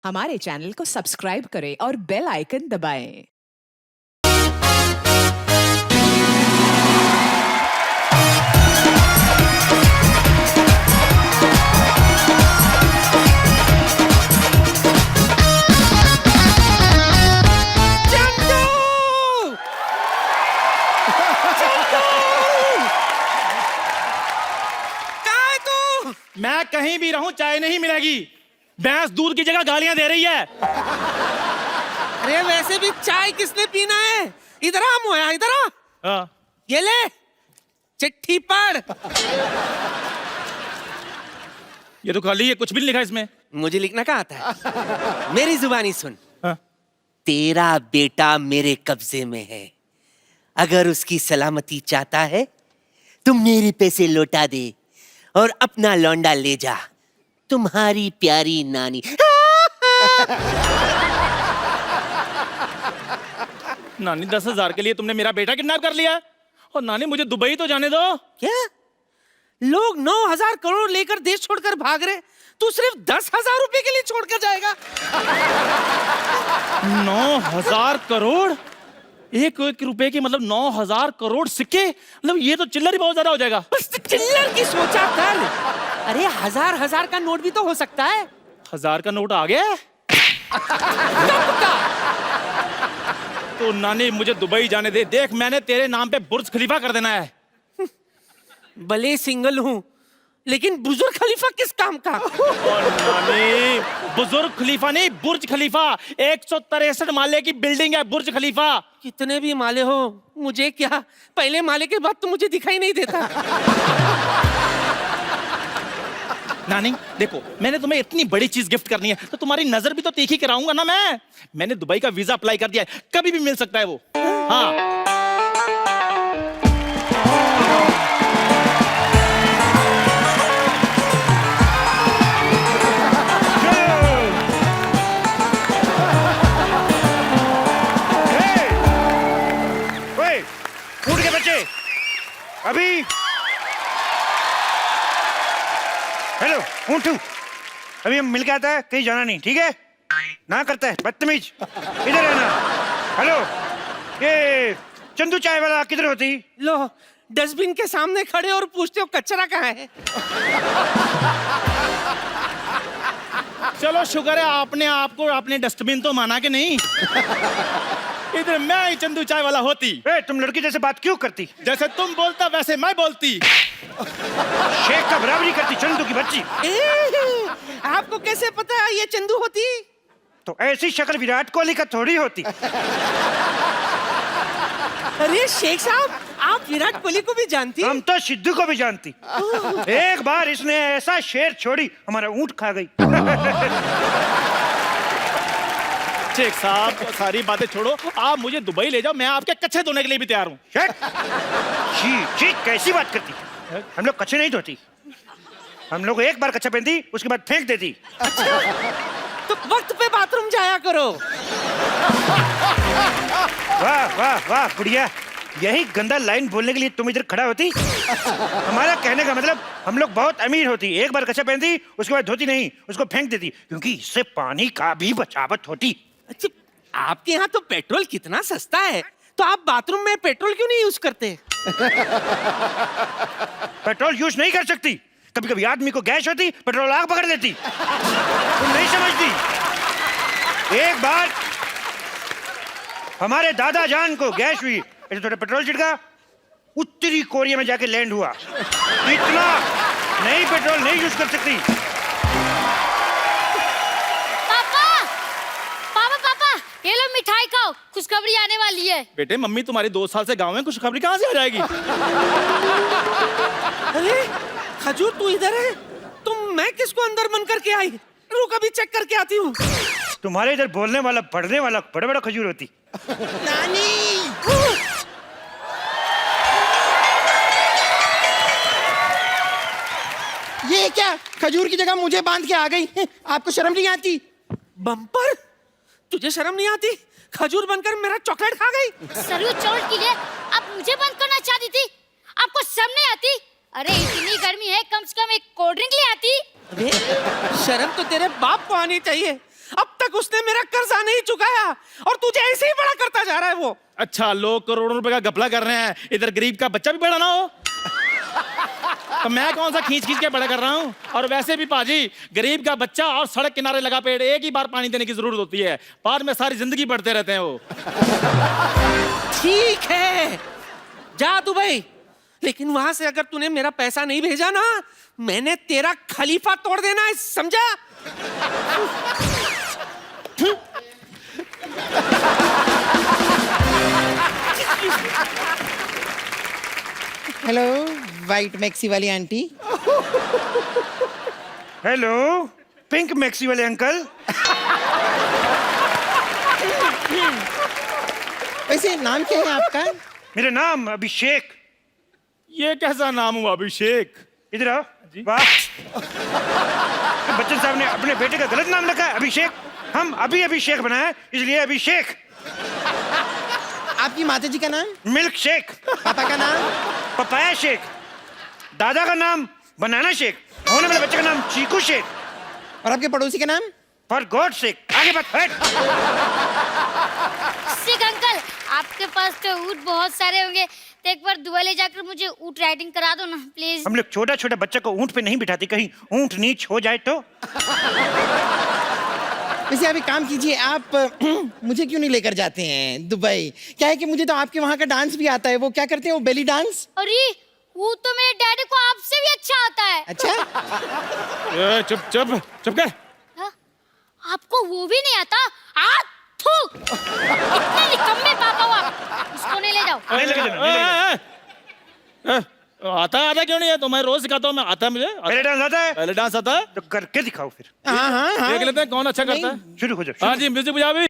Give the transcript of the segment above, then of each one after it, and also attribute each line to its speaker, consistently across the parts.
Speaker 1: हमारे चैनल को सब्सक्राइब करें और बेल आइकन दबाएं।
Speaker 2: मैं कहीं भी रहूं चाय नहीं मिलेगी। भैंस दूध की जगह गालियां दे रही है।
Speaker 3: अरे वैसे भी चाय किसने पीना है? इधर आ मोया, इधर आ। ये ले चिट्ठी पढ़।
Speaker 2: ये तो खाली है, कुछ भी नहीं लिखा इसमें।
Speaker 3: मुझे लिखना कहाँ आता है? मेरी जुबानी सुन।
Speaker 2: हाँ।
Speaker 3: तेरा बेटा मेरे कब्जे में है, अगर उसकी सलामती चाहता है तो मेरे पैसे लौटा दे और अपना लौंडा ले जा। तुम्हारी प्यारी नानी।
Speaker 2: नानी 10,000 के लिए तुमने मेरा बेटा किडनैप कर लिया। और नानी मुझे दुबई तो जाने दो।
Speaker 3: क्या लोग 9,000 करोड़ लेकर देश छोड़कर भाग रहे, तू सिर्फ 10,000 रुपए के लिए छोड़कर जाएगा?
Speaker 2: 9,000 करोड़? एक रुपए की मतलब 9,000 करोड़ सिक्के? मतलब ये तो चिल्लर ही बहुत ज्यादा हो जाएगा।
Speaker 3: बस चिल्लर की सोचा कर। अरे हजार का नोट भी तो हो सकता है।
Speaker 2: 1,000 का नोट आ गया? तो नानी मुझे दुबई जाने दे। देख मैंने तेरे नाम पे बुर्ज खलीफा कर देना है।
Speaker 3: भले सिंगल हूँ लेकिन बुजुर्ग खलीफा किस काम का?
Speaker 2: और नानी बुजुर्ग खलीफा नहीं, बुर्ज खलीफा। 163 माले की बिल्डिंग है बुर्ज खलीफा।
Speaker 3: कितने भी माले हो मुझे क्या, पहले माले के बाद तो मुझे दिखाई नहीं देता।
Speaker 2: नानी देखो, मैंने तुम्हें इतनी बड़ी चीज गिफ्ट करनी है तो तुम्हारी नजर भी तो तीखी कराऊंगा ना। मैंने दुबई का वीजा अप्लाई कर दिया है, कभी भी मिल सकता है वो। हाँ
Speaker 4: उठ के बच्चे, अभी हेलो ऊँटू, अभी हम मिल के आता है, कहीं जाना नहीं, ठीक है? ना करता है बदतमीज, इधर है ना। हेलो, ये चंदू चाय वाला किधर होती?
Speaker 3: लो डस्टबिन के सामने खड़े और पूछते हो कचरा कहाँ है?
Speaker 2: चलो शुक्र है आपने आपको अपने डस्टबिन तो माना कि नहीं। इधर मैं ही चंदू चाय वाला होती।
Speaker 4: तुम लड़की जैसे बात क्यों करती?
Speaker 2: जैसे तुम बोलता वैसे मैं बोलती।
Speaker 4: शेख का बराबरी करती चंदू की बच्ची।
Speaker 3: आपको कैसे पता है ये चंदू होती?
Speaker 4: तो ऐसी शक्ल विराट कोहली का थोड़ी होती।
Speaker 3: अरे शेख साहब, आप विराट कोहली को भी जानती?
Speaker 4: हम तो सिद्धू को भी जानती। एक बार इसने ऐसा शेर छोड़ी, हमारा ऊंट खा गई।
Speaker 2: शेख साहब सारी बातें छोड़ो, आप मुझे दुबई ले जाओ, मैं आपके कच्चे धोने के लिए भी तैयार हूँ।
Speaker 4: छी कैसी बात करती? हम लोग कच्चे नहीं धोती, हम लोग एक बार कच्चा पहनती उसके बाद फेंक देती।
Speaker 3: तो वक्त पे बाथरूम जाया करो।
Speaker 4: वाह वाह वाह बुढ़िया, यही गंदा लाइन बोलने के लिए तुम इधर खड़ा होती? हमारा कहने का मतलब हम लोग बहुत अमीर होती, एक बार कच्चा पहनती उसके बाद धोती नहीं, उसको फेंक देती, क्योंकि इससे पानी का भी बचावट होती।
Speaker 3: अच्छा, आपके यहाँ तो पेट्रोल कितना सस्ता है, तो आप बाथरूम में पेट्रोल क्यों नहीं यूज करते?
Speaker 4: पेट्रोल यूज नहीं कर सकती, कभी कभी आदमी को गैस होती, पेट्रोल आग पकड़ लेती। तुम नहीं समझती। एक बार हमारे दादा जान को गैस हुई, ऐसे थोड़ा पेट्रोल छिड़का, उत्तरी कोरिया में जाके लैंड हुआ। इतना नहीं पेट्रोल नहीं यूज कर सकती।
Speaker 5: पापा, ये लो मिठाई खाओ, खुशखबरी आने वाली है।
Speaker 2: बेटे मम्मी तुम्हारी 2 साल से गांव में, खुशखबरी कहाँ से आ जाएगी?
Speaker 3: अरे खजूर तू इधर है, तुम मैं किसको अंदर बंद करके आई? रुक अभी चेक करके आती हूँ।
Speaker 4: तुम्हारे इधर बोलने वाला बढ़ने वाला बड़ा बड़ा खजूर होती।
Speaker 3: नानी
Speaker 6: ये क्या, खजूर की जगह मुझे बांध के आ गई? आपको शर्म नहीं आती?
Speaker 3: बम्पर, तुझे शर्म नहीं आती? खजूर बनकर मेरा चॉकलेट खा गई।
Speaker 5: सरयू चोट के लिए आप मुझे बंद करना चाहती थी? आपको शर्म नहीं आती? अरे इतनी गर्मी है, कम से कम एक कोल्ड ड्रिंक ले आती।
Speaker 3: अरे शर्म तो तेरे बाप को आनी चाहिए,
Speaker 7: अब तक उसने मेरा कर्जा नहीं चुकाया और तुझे ऐसे ही बड़ा करता जा रहा है वो।
Speaker 2: अच्छा, लोग करोड़ों रुपए का घपला कर रहे हैं, इधर गरीब का बच्चा भी बड़ा ना हो। तो मैं कौन सा खींच खींच के बड़ा कर रहा हूँ। और वैसे भी पाजी, गरीब का बच्चा और सड़क किनारे लगा पेड़ एक ही बार पानी देने की जरूरत होती है, बाद में सारी जिंदगी बढ़ते रहते हैं वो।
Speaker 7: ठीक है, जा दुबई, लेकिन वहां से अगर तूने मेरा पैसा नहीं भेजा ना, मैंने तेरा खलीफा तोड़ देना है, समझा?
Speaker 6: हेलो वाइट मैक्सी वाली आंटी।
Speaker 4: हेलो पिंक मैक्सी वाले अंकल।
Speaker 6: वैसे नाम क्या है आपका?
Speaker 4: मेरा नाम अभिषेक।
Speaker 2: ये कैसा नाम हुआ अभिषेक?
Speaker 4: इधर आओ। वाह, बच्चन साहब ने अपने बेटे का गलत नाम रखा है अभिषेक। हम अभी अभिषेक बनाए इसलिए अभिषेक।
Speaker 6: आपकी माता जी का नाम?
Speaker 4: Milk shake.
Speaker 6: पापा का नाम?
Speaker 4: Papaya shake. दादा का नाम बनाना शेक। होने वाले बच्चे का नाम चीकू शेक।
Speaker 6: और आपके पड़ोसी का नाम?
Speaker 4: For God shake. आगे बात हट।
Speaker 5: शेख अंकल, आपके पास तो ऊँट बहुत सारे होंगे, तो एक बार दुबई ले जाकर मुझे ऊँट राइडिंग करा दो ना प्लीज।
Speaker 4: हम लोग छोटा छोटा बच्चा को ऊँट पे नहीं बिठाते, कहीं ऊँट नीच हो जाए तो।
Speaker 6: वैसे आप एक काम कीजिए, आप मुझे क्यों नहीं लेकर जाते हैं दुबई? क्या है कि मुझे तो आपके वहाँ का डांस भी आता है। वो क्या करते हैं, वो बेली डांस।
Speaker 5: अरे वो तो मेरे डैडी को आपसे भी अच्छा आता है।
Speaker 6: अच्छा,
Speaker 2: चुप चुप चुप कर।
Speaker 5: हाँ? आपको वो भी नहीं आता? थू, इतने निकम्मे पापा हो आप। उसको नहीं ले जाओ।
Speaker 4: नहीं लेके जाना, नहीं लेके जाना।
Speaker 2: आता आता क्यों नहीं है? तो मैं रोज सिखाता हूँ, मैं आता है मुझे।
Speaker 4: पहले डांस आता है
Speaker 2: पहले डांस आता है,
Speaker 4: तो करके दिखाओ फिर।
Speaker 6: हाँ हाँ हाँ,
Speaker 2: देख लेते हैं कौन अच्छा करता है।
Speaker 4: शुरू हो जाओ।
Speaker 2: हाँ जी, म्यूजिक बजा भी।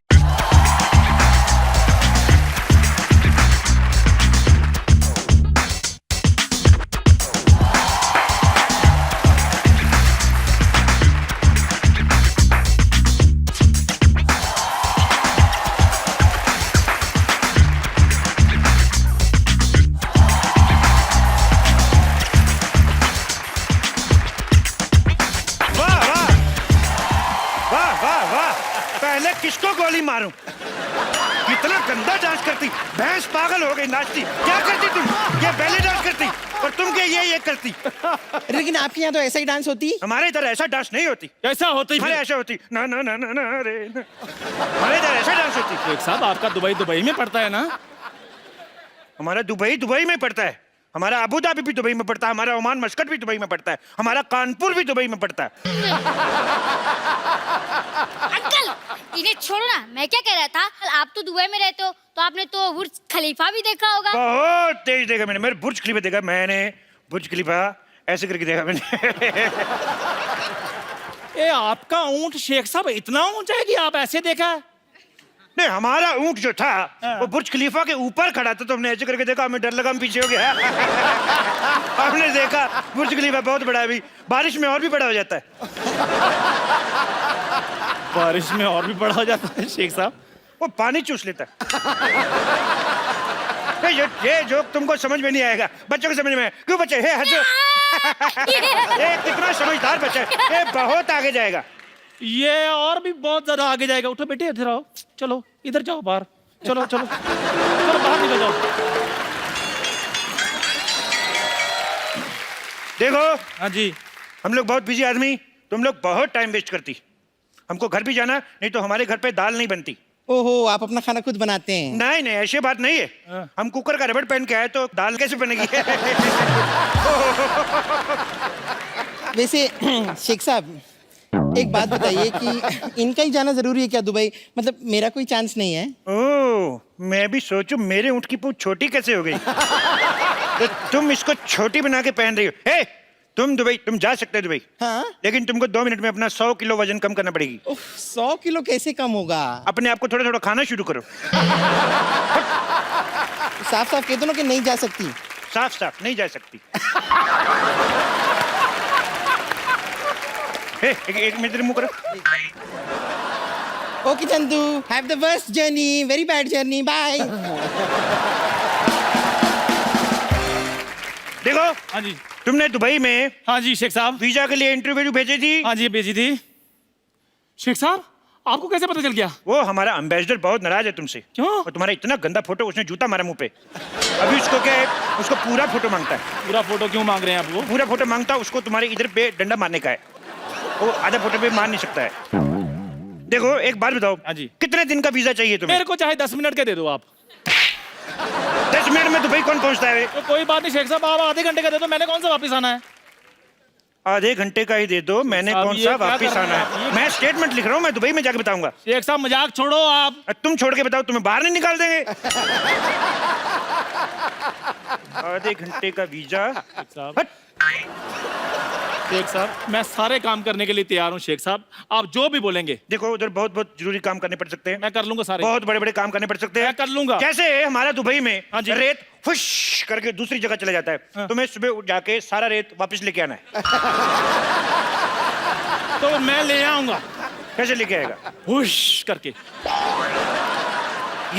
Speaker 4: वाह वाह वाह वाह वाह, पहले किसको गोली मारूं? कितना गंदा डांस करती, भैंस पागल हो गई नाचती। क्या करती तुम? ये बैले डांस करती और तुम क्या ये करती?
Speaker 6: लेकिन आपके यहाँ तो ऐसा ही डांस होती।
Speaker 4: हमारे इधर ऐसा डांस नहीं होती।
Speaker 2: कैसा होती
Speaker 4: हमारे
Speaker 2: फिर?
Speaker 4: ऐसा होती ना ना ना ना ना रे ना। हमारे इधर ऐसा डांस होती।
Speaker 2: शेख साहब, आपका दुबई दुबई में पड़ता है ना?
Speaker 4: हमारा दुबई दुबई में पड़ता है, हमारा अबू धाबी भी दुबई में पड़ता है, हमारा ओमान मस्कट भी दुबई में पड़ता है, हमारा कानपुर भी दुबई में पड़ता है।
Speaker 5: अंकल इन्हें छोड़ो ना, मैं क्या कह रहा था, आप तो दुबई में रहते हो तो आपने तो बुर्ज खलीफा भी देखा होगा।
Speaker 4: बहुत तेज देखा मैंने। मेरे बुर्ज खलीफा देखा मैंने। बुर्ज खलीफा ऐसे करके देखा मैंने।
Speaker 2: ए, आपका ऊंट शेख साहब इतना ऊंचा है कि आप ऐसे देखा?
Speaker 4: नहीं, हमारा ऊंट जो था वो बुर्ज खलीफा के ऊपर खड़ा था, तो हमने ऐसे करके देखा, हमें डर लगा, हम पीछे हो गया। हमने देखा बुर्ज खलीफा बहुत बड़ा है, अभी बारिश में और भी बड़ा हो जाता है।
Speaker 2: बारिश में और भी बड़ा हो जाता है शेख साहब?
Speaker 4: वो पानी चूस लेता है। ये जोक तुमको समझ में नहीं आएगा, बच्चों को समझ में। क्यों बच्चे हे हंसो? ये कितना समझदार बच्चा है, ये बहुत आगे जाएगा।
Speaker 2: ये और भी बहुत ज्यादा आगे जाएगा। उठो बेटे, इधर आओ, चलो इधर जाओ बाहर, चलो चलो चलो बाहर निकल जाओ।
Speaker 4: देखो
Speaker 2: हाँ जी।
Speaker 4: हम लोग बहुत बिजी आदमी, तुम लोग बहुत टाइम वेस्ट करती। हमको घर भी जाना, नहीं तो हमारे घर पे दाल नहीं बनती।
Speaker 6: ओहो, आप अपना खाना खुद बनाते हैं?
Speaker 4: नहीं नहीं, ऐसी बात नहीं है। हम कुकर का रबड़ पहन के आए तो दाल कैसे बनेगी?
Speaker 6: वैसे शेख साहब एक बात बताइए कि इनका ही जाना जरूरी है क्या दुबई? मतलब मेरा कोई चांस नहीं है?
Speaker 4: ओह, मैं भी सोचूं मेरे ऊँट की पूंछ छोटी कैसे हो गई। तो तुम इसको छोटी बना के पहन रही हो। हे, तुम दुबई, तुम जा सकते हो दुबई,
Speaker 6: हाँ?
Speaker 4: लेकिन तुमको 2 मिनट में अपना 100 किलो वजन कम करना पड़ेगी।
Speaker 6: 100 किलो कैसे कम होगा?
Speaker 4: अपने आप को थोड़ा थोड़ा खाना शुरू करो।
Speaker 6: साफ साफ कह दो ना कि नहीं जा सकती।
Speaker 4: साफ साफ नहीं जा सकती। एक मिनट मुंह करो।
Speaker 6: Okay Chandu, have the worst journey, very bad journey, bye.
Speaker 4: देखो,
Speaker 2: हाँ जी।
Speaker 4: तुमने दुबई में
Speaker 2: हाँ जी शेख साहब।
Speaker 4: वीजा के लिए इंटरव्यू भेजी थी।
Speaker 2: हाँ जी, भेजी थी। शेख साहब, आपको कैसे पता चल गया?
Speaker 4: वो हमारा एम्बेसडर बहुत नाराज है तुमसे।
Speaker 2: क्यों?
Speaker 4: और तुम्हारा इतना गंदा फोटो, उसने जूता मारा मुंह पे। अभी उसको क्या है, उसको पूरा फोटो मांगता है।
Speaker 2: पूरा फोटो क्यों मांग रहे हैं आप? वो
Speaker 4: पूरा फोटो मांगता है, उसको तुम्हारे इधर पे डंडा मारने का है। वो आधा फोटो पे मार नहीं सकता है। देखो एक बात बताओ,
Speaker 2: हाँ जी।
Speaker 4: कितने दिन का वीजा चाहिए तुम्हें?
Speaker 2: मेरे को चाहे 10 मिनट के दे दो आप।
Speaker 4: 10 मिनट में दुबई कौन पहुंचता है?
Speaker 2: तो कोई बात नहीं शेख साहब, आप आधे घंटे का दे दो, मैंने कौन सा वापस आना है?
Speaker 4: आधे घंटे का ही दे दो, मैंने
Speaker 2: साहब,
Speaker 4: कौन
Speaker 2: ये
Speaker 4: सा
Speaker 2: क्या
Speaker 4: वापिस
Speaker 2: कर रहे
Speaker 4: आना
Speaker 2: हैं आप?
Speaker 4: है?
Speaker 2: ये-
Speaker 4: मैं स्टेटमेंट लिख रहा हूँ, मैं दुबई में जाके बताऊंगा।
Speaker 2: शेख साहब मजाक छोड़ो आप।
Speaker 4: तुम छोड़ के बताओ, तुम्हें बाहर नहीं निकाल देंगे। आधे घंटे का वीजा।
Speaker 2: शेख साहब,
Speaker 4: हट।
Speaker 2: शेख साहब मैं सारे काम करने के लिए तैयार हूँ शेख साहब, आप जो भी बोलेंगे।
Speaker 4: देखो उधर बहुत बहुत जरूरी काम करने पड़ सकते हैं।
Speaker 2: मैं कर लूंगा सारे।
Speaker 4: बहुत बड़े बड़े काम करने पड़ सकते हैं।
Speaker 2: मैं कर लूंगा।
Speaker 4: कैसे हमारा दुबई में
Speaker 2: हाँ जी।
Speaker 4: रेत फुश करके दूसरी जगह चला जाता है।
Speaker 2: हाँ।
Speaker 4: तुम्हें सुबह उठ जाके सारा रेत वापस लेके आना है।
Speaker 2: तो मैं ले आऊंगा
Speaker 4: कैसे लेके आएगा?
Speaker 2: हुश करके।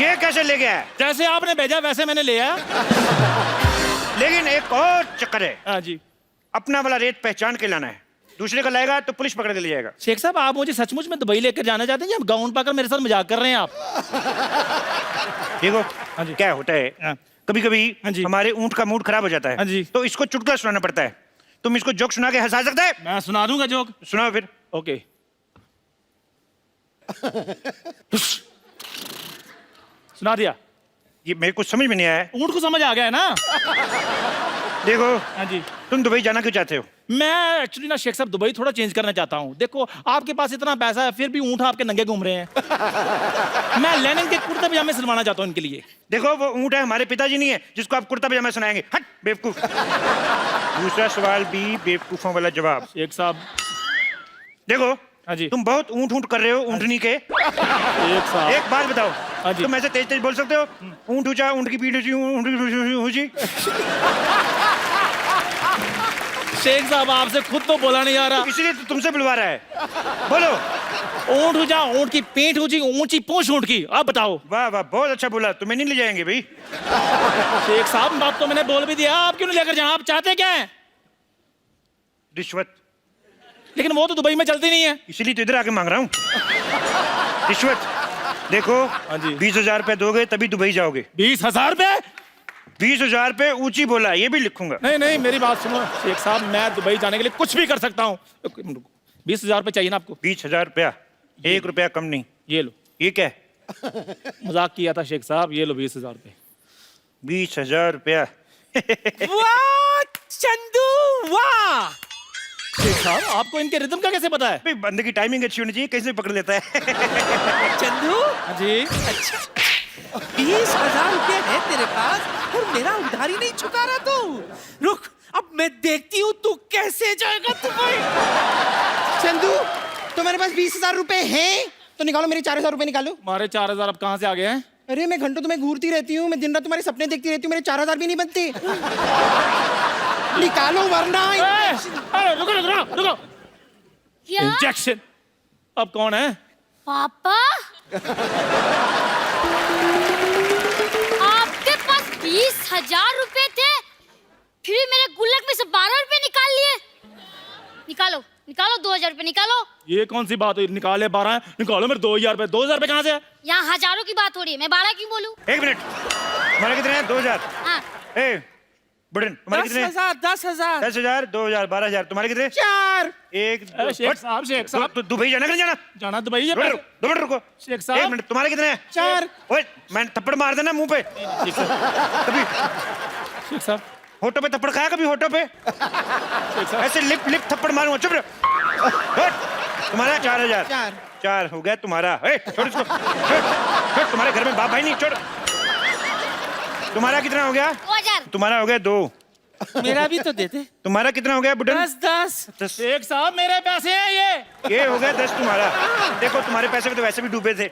Speaker 4: ये कैसे लेके आया?
Speaker 2: जैसे आपने भेजा वैसे मैंने ले आया।
Speaker 4: लेकिन एक और चक्कर है,
Speaker 2: हाँ जी।
Speaker 4: अपना वाला रेत पहचान के लाना है। दूसरे का लाएगा तो पुलिस पकड़ के ले जाएगा।
Speaker 2: शेख साहब आप मुझे सचमुच में दुबई लेकर जाना चाहते हैं या गाउन पाकर मेरे साथ मजाक कर रहे हैं आप?
Speaker 4: देखो
Speaker 2: हाँ जी।
Speaker 4: क्या होता है,
Speaker 2: हाँ।
Speaker 4: कभी कभी
Speaker 2: हाँ जी।
Speaker 4: हमारे ऊंट का मूड खराब हो जाता है।
Speaker 2: हाँ जी।
Speaker 4: तो इसको चुटकुला सुनाना पड़ता है। तुम इसको जोक सुना के हंसा सकते है?
Speaker 2: मैं सुना दूंगा जोक।
Speaker 4: सुनाओ फिर।
Speaker 2: ओके। सुना दिया।
Speaker 4: ये मेरे को समझ में नहीं आया है।
Speaker 2: ऊंट को समझ आ गया है ना?
Speaker 4: देखो
Speaker 2: हाँ जी।
Speaker 4: तुम दुबई जाना क्यों चाहते हो?
Speaker 2: मैं एक्चुअली ना शेख साहब दुबई थोड़ा चेंज करना चाहता हूँ। देखो आपके पास इतना पैसा है फिर भी ऊंट आपके नंगे घूम रहे हैं। मैं लेनिन के कुर्ते पजामे सिलवाना चाहता हूँ इनके लिए।
Speaker 4: देखो वो ऊंट है, हमारे पिताजी नहीं है जिसको आप कुर्ता पजामा सुनाएंगे। हट बेवकूफ। दूसरा सवाल भी बेवकूफों वाला जवाब।
Speaker 2: शेख साहब।
Speaker 4: देखो
Speaker 2: हाँ जी।
Speaker 4: तुम बहुत ऊंट ऊंट कर रहे हो ऊंटनी के।
Speaker 2: शेख साहब।
Speaker 4: एक बात बताओ,
Speaker 2: हाँ जी।
Speaker 4: तुम ऐसे तेज तेज बोल सकते हो? ऊंट ऊंचा, ऊंट की पीठ ऊंची, ऊंट की ऊंची।
Speaker 2: शेख साहब आपसे खुद तो बोला नहीं आ रहा।
Speaker 4: इसलिए तो तुमसे बुलवा रहा है। बोलो।
Speaker 2: ऊंट ऊंचा, ऊंट की पीठ ऊंची, ऊंची पूंछ ऊंट की। आप बताओ।
Speaker 4: वाह वाह बहुत अच्छा बोला। तुम्हें नहीं ले जाएंगे भाई।
Speaker 2: शेख साहब बात तो मैंने बोल भी दिया, आप क्यों नहीं लेकर जाए? आप चाहते क्या है?
Speaker 4: रिश्वत।
Speaker 2: लेकिन वो तो दुबई में चलती नहीं है।
Speaker 4: इसीलिए तो इधर आके मांग रहा हूँ रिश्वत। देखो
Speaker 2: हाँ जी।
Speaker 4: 20,000 रुपए दोगे तभी दुबई जाओगे।
Speaker 2: 20,000 रुपए?
Speaker 4: 20,000 रुपए ऊंची बोला, ये भी लिखूंगा।
Speaker 2: नहीं नहीं मेरी बात सुनो शेख साहब, मैं दुबई जाने के लिए कुछ भी कर सकता हूँ। 20,000 रुपए चाहिए ना आपको?
Speaker 4: 20,000 रुपया, 1 रुपया कम नहीं।
Speaker 2: ये लो।
Speaker 4: ये क्या है?
Speaker 2: मजाक किया था शेख साहब, ये लो 20,000 रुपए।
Speaker 4: 20,000 रुपया।
Speaker 7: वाह चंदू वाह।
Speaker 2: शेख साहब आपको इनके रिदम का कैसे पता है?
Speaker 4: भाई बंदे की टाइमिंग अच्छी होनी चाहिए, कैसे पकड़ लेता है।
Speaker 7: चंदू
Speaker 2: हाँ जी।
Speaker 7: अच्छा 20,000 रुपये है तेरे पास और मेरा उधारी नहीं चुका रहा तू। रुक अब मैं देखती हूँ तू कैसे जाएगा दुबई।
Speaker 6: चंदू तुम्हारे पास 20,000 रुपए हैं तो निकालो, मेरे 4,000 रुपए निकालो।
Speaker 2: हमारे 4,000 अब कहाँ से आ गए हैं?
Speaker 6: अरे मैं घंटों तुम्हें घूरती रहती हूँ, मैं दिन रात तुम्हारे सपने देखती रहती हूँ, मेरे 4,000 भी नहीं बनते। निकालो वरना।
Speaker 2: अरे रुको रुको रुको।
Speaker 5: क्या
Speaker 2: इंजेक्शन। अब कौन है?
Speaker 5: पापा? आपके पास 20,000 रुपए थे, फिर मेरे गुल्लक में से 12 रुपए निकाल लिए। निकालो निकालो 2,000 रुपए निकालो।
Speaker 2: ये कौन सी बात हुई? निकाले 12 निकालो मेरे 2,000 रुपए। 2,000 रुपए कहाँ से है?
Speaker 5: यहाँ हजारों की बात हो रही है, मैं 12 क्यों बोलूं?
Speaker 4: 1 मिनट, तुम्हारे कितने हैं? 2,000।
Speaker 5: हाँ
Speaker 4: ए बुढ़न तुम्हारे कितने हैं?
Speaker 7: 10,000 10,000
Speaker 4: 10,000, 2,000, 12,000। तुम्हारे कितने?
Speaker 6: 4।
Speaker 4: एक
Speaker 2: अरे शेख साहब, शेख साहब।
Speaker 4: तो दुबई जाना कि नहीं जाना?
Speaker 2: जाना दुबई है।
Speaker 4: 2 मिनट रुको।
Speaker 2: शेख साहब।
Speaker 4: 1 मिनट, तुम्हारे कितने हैं?
Speaker 6: 4।
Speaker 4: ओए मैं थप्पड़ मार देना मुंह पे।
Speaker 2: शेख साहब।
Speaker 4: कभी
Speaker 2: शेख साहब।
Speaker 4: होठों पे थप्पड़ खाया? कभी होठों पे
Speaker 2: शेख साहब।
Speaker 4: ऐसे लिप लिप थप्पड़ मारूंगा। चुप रहो। हट। तुम्हारा 4,000। 4 हो गया तुम्हारा। ए, छोड़ इसको। छोड़। तुम्हारे घर में बाप भाई नहीं। छोड़। तुम्हारा कितना हो गया?
Speaker 5: 2,000।
Speaker 4: तुम्हारा हो गया 2।
Speaker 7: मेरा भी तो देते।
Speaker 4: तुम्हारा कितना हो गया बुढ़न?
Speaker 7: 10
Speaker 2: शेख साहब मेरे पैसे हैं ये।
Speaker 4: ये हो गया 10 तुम्हारा। देखो तुम्हारे पैसे में तो वैसे भी डूबे थे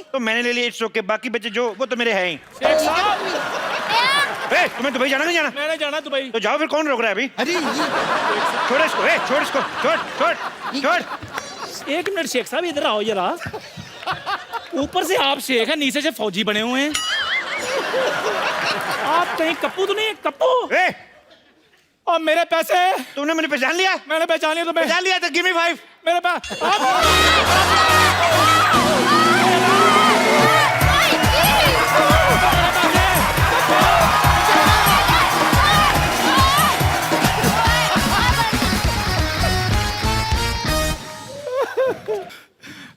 Speaker 4: तो मैंने ले लिए। It's okay. बाकी बचे जो वो तो मेरे हैं ही।
Speaker 2: शेख साहब
Speaker 4: ए, तुम्हें दुबई जाना नहीं जाना?
Speaker 2: मैंने जाना दुबई।
Speaker 4: तो जाओ फिर, कौन रोक रहा है अभी?
Speaker 6: अरे
Speaker 4: छोड़ इसको। ए, छोड़ इसको। छोड़ छोड़ छोड़।
Speaker 2: 1 मिनट शेख साहब इधर आओ जरा। ऊपर से आप शेख हैं, नीचे से फौजी बने हुए हैं। आप कहीं कप्पू तो नहीं है? कप्पू।
Speaker 4: ए,
Speaker 2: और मेरे पैसे?
Speaker 4: तुमने मुझे पहचान लिया?
Speaker 2: मैंने पहचान लिया तो मैं
Speaker 4: पहचान लिया तो गिव मी 5।
Speaker 2: मेरे पास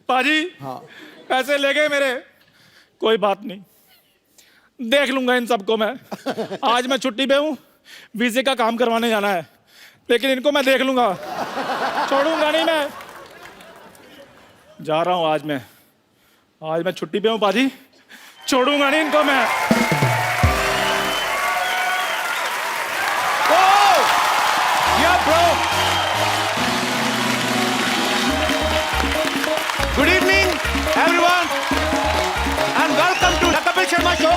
Speaker 2: पाजी
Speaker 8: हाँ
Speaker 2: पैसे ले गए मेरे, कोई बात नहीं, देख लूंगा इन सबको मैं। आज मैं छुट्टी पे हूँ, वीजे का काम करवाने जाना है, लेकिन इनको मैं देख लूंगा, छोड़ूंगा नहीं मैं। जा रहा हूँ आज मैं छुट्टी पे हूँ पाजी, छोड़ूंगा नहीं इनको मैं।
Speaker 4: Good evening everyone and welcome to the Kapil Sharma show.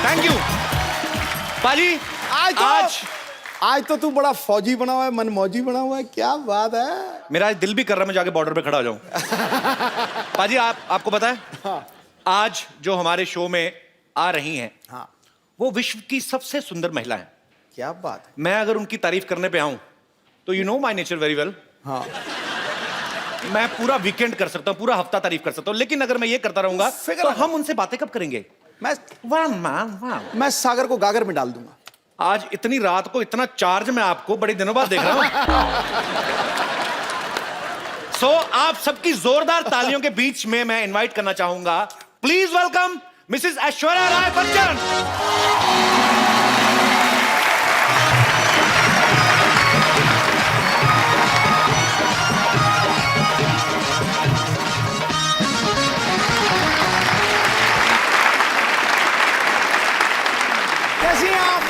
Speaker 4: Thank you पाजी।
Speaker 8: आज तो तू बड़ा फौजी बना हुआ है, मनमौजी बना हुआ है, क्या बात है।
Speaker 4: मेरा आज दिल भी कर रहा है मैं जाके बॉर्डर पे खड़ा हो जाऊं। पाजी आपको पता है
Speaker 8: हाँ।
Speaker 4: आज जो हमारे शो में आ रही हैं
Speaker 8: हाँ
Speaker 4: वो विश्व की सबसे सुंदर महिला है।
Speaker 8: क्या बात है।
Speaker 4: मैं अगर उनकी तारीफ करने पे आऊं तो you know my nature very well,
Speaker 8: हाँ
Speaker 4: मैं पूरा वीकेंड कर सकता हूं, पूरा हफ्ता तारीफ कर सकता हूं, लेकिन अगर मैं ये करता रहूंगा
Speaker 8: फिगर
Speaker 4: तो
Speaker 8: आउट।
Speaker 4: हम उनसे बातें कब करेंगे।
Speaker 8: मैं सागर को गागर में डाल दूंगा।
Speaker 4: आज इतनी रात को इतना चार्ज मैं आपको बड़े दिनों बाद देख रहा हूं। सो आप सबकी जोरदार तालियों के बीच में मैं इनवाइट करना चाहूंगा, please welcome Mrs Aishwarya Rai Bachchan.
Speaker 8: कैसी हैं आप।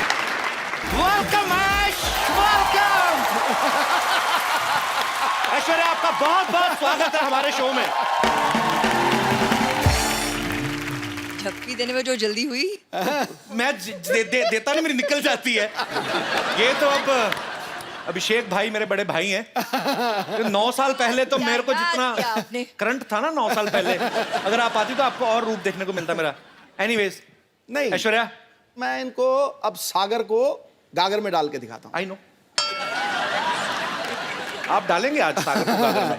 Speaker 4: वेलकम ऐश, वेलकम। ऐश्वर्या आपका बहुत बहुत स्वागत है हमारे शो में।
Speaker 9: झपकी देने में जो जल्दी हुई।
Speaker 4: मैं देता नहीं, मेरी निकल जाती है। ये तो अब अभिषेक भाई मेरे बड़े भाई हैं। 9 साल पहले तो मेरे को जितना करंट था ना 9 साल पहले, अगर आप आती तो आपको और रूप देखने को मिलता मेरा। एनीवेज
Speaker 8: नहीं
Speaker 4: ऐश्वर्या,
Speaker 8: मैं इनको अब सागर को गागर में डाल के दिखाता हूँ।
Speaker 4: आई नो आप डालेंगे आज सागर को गागर में।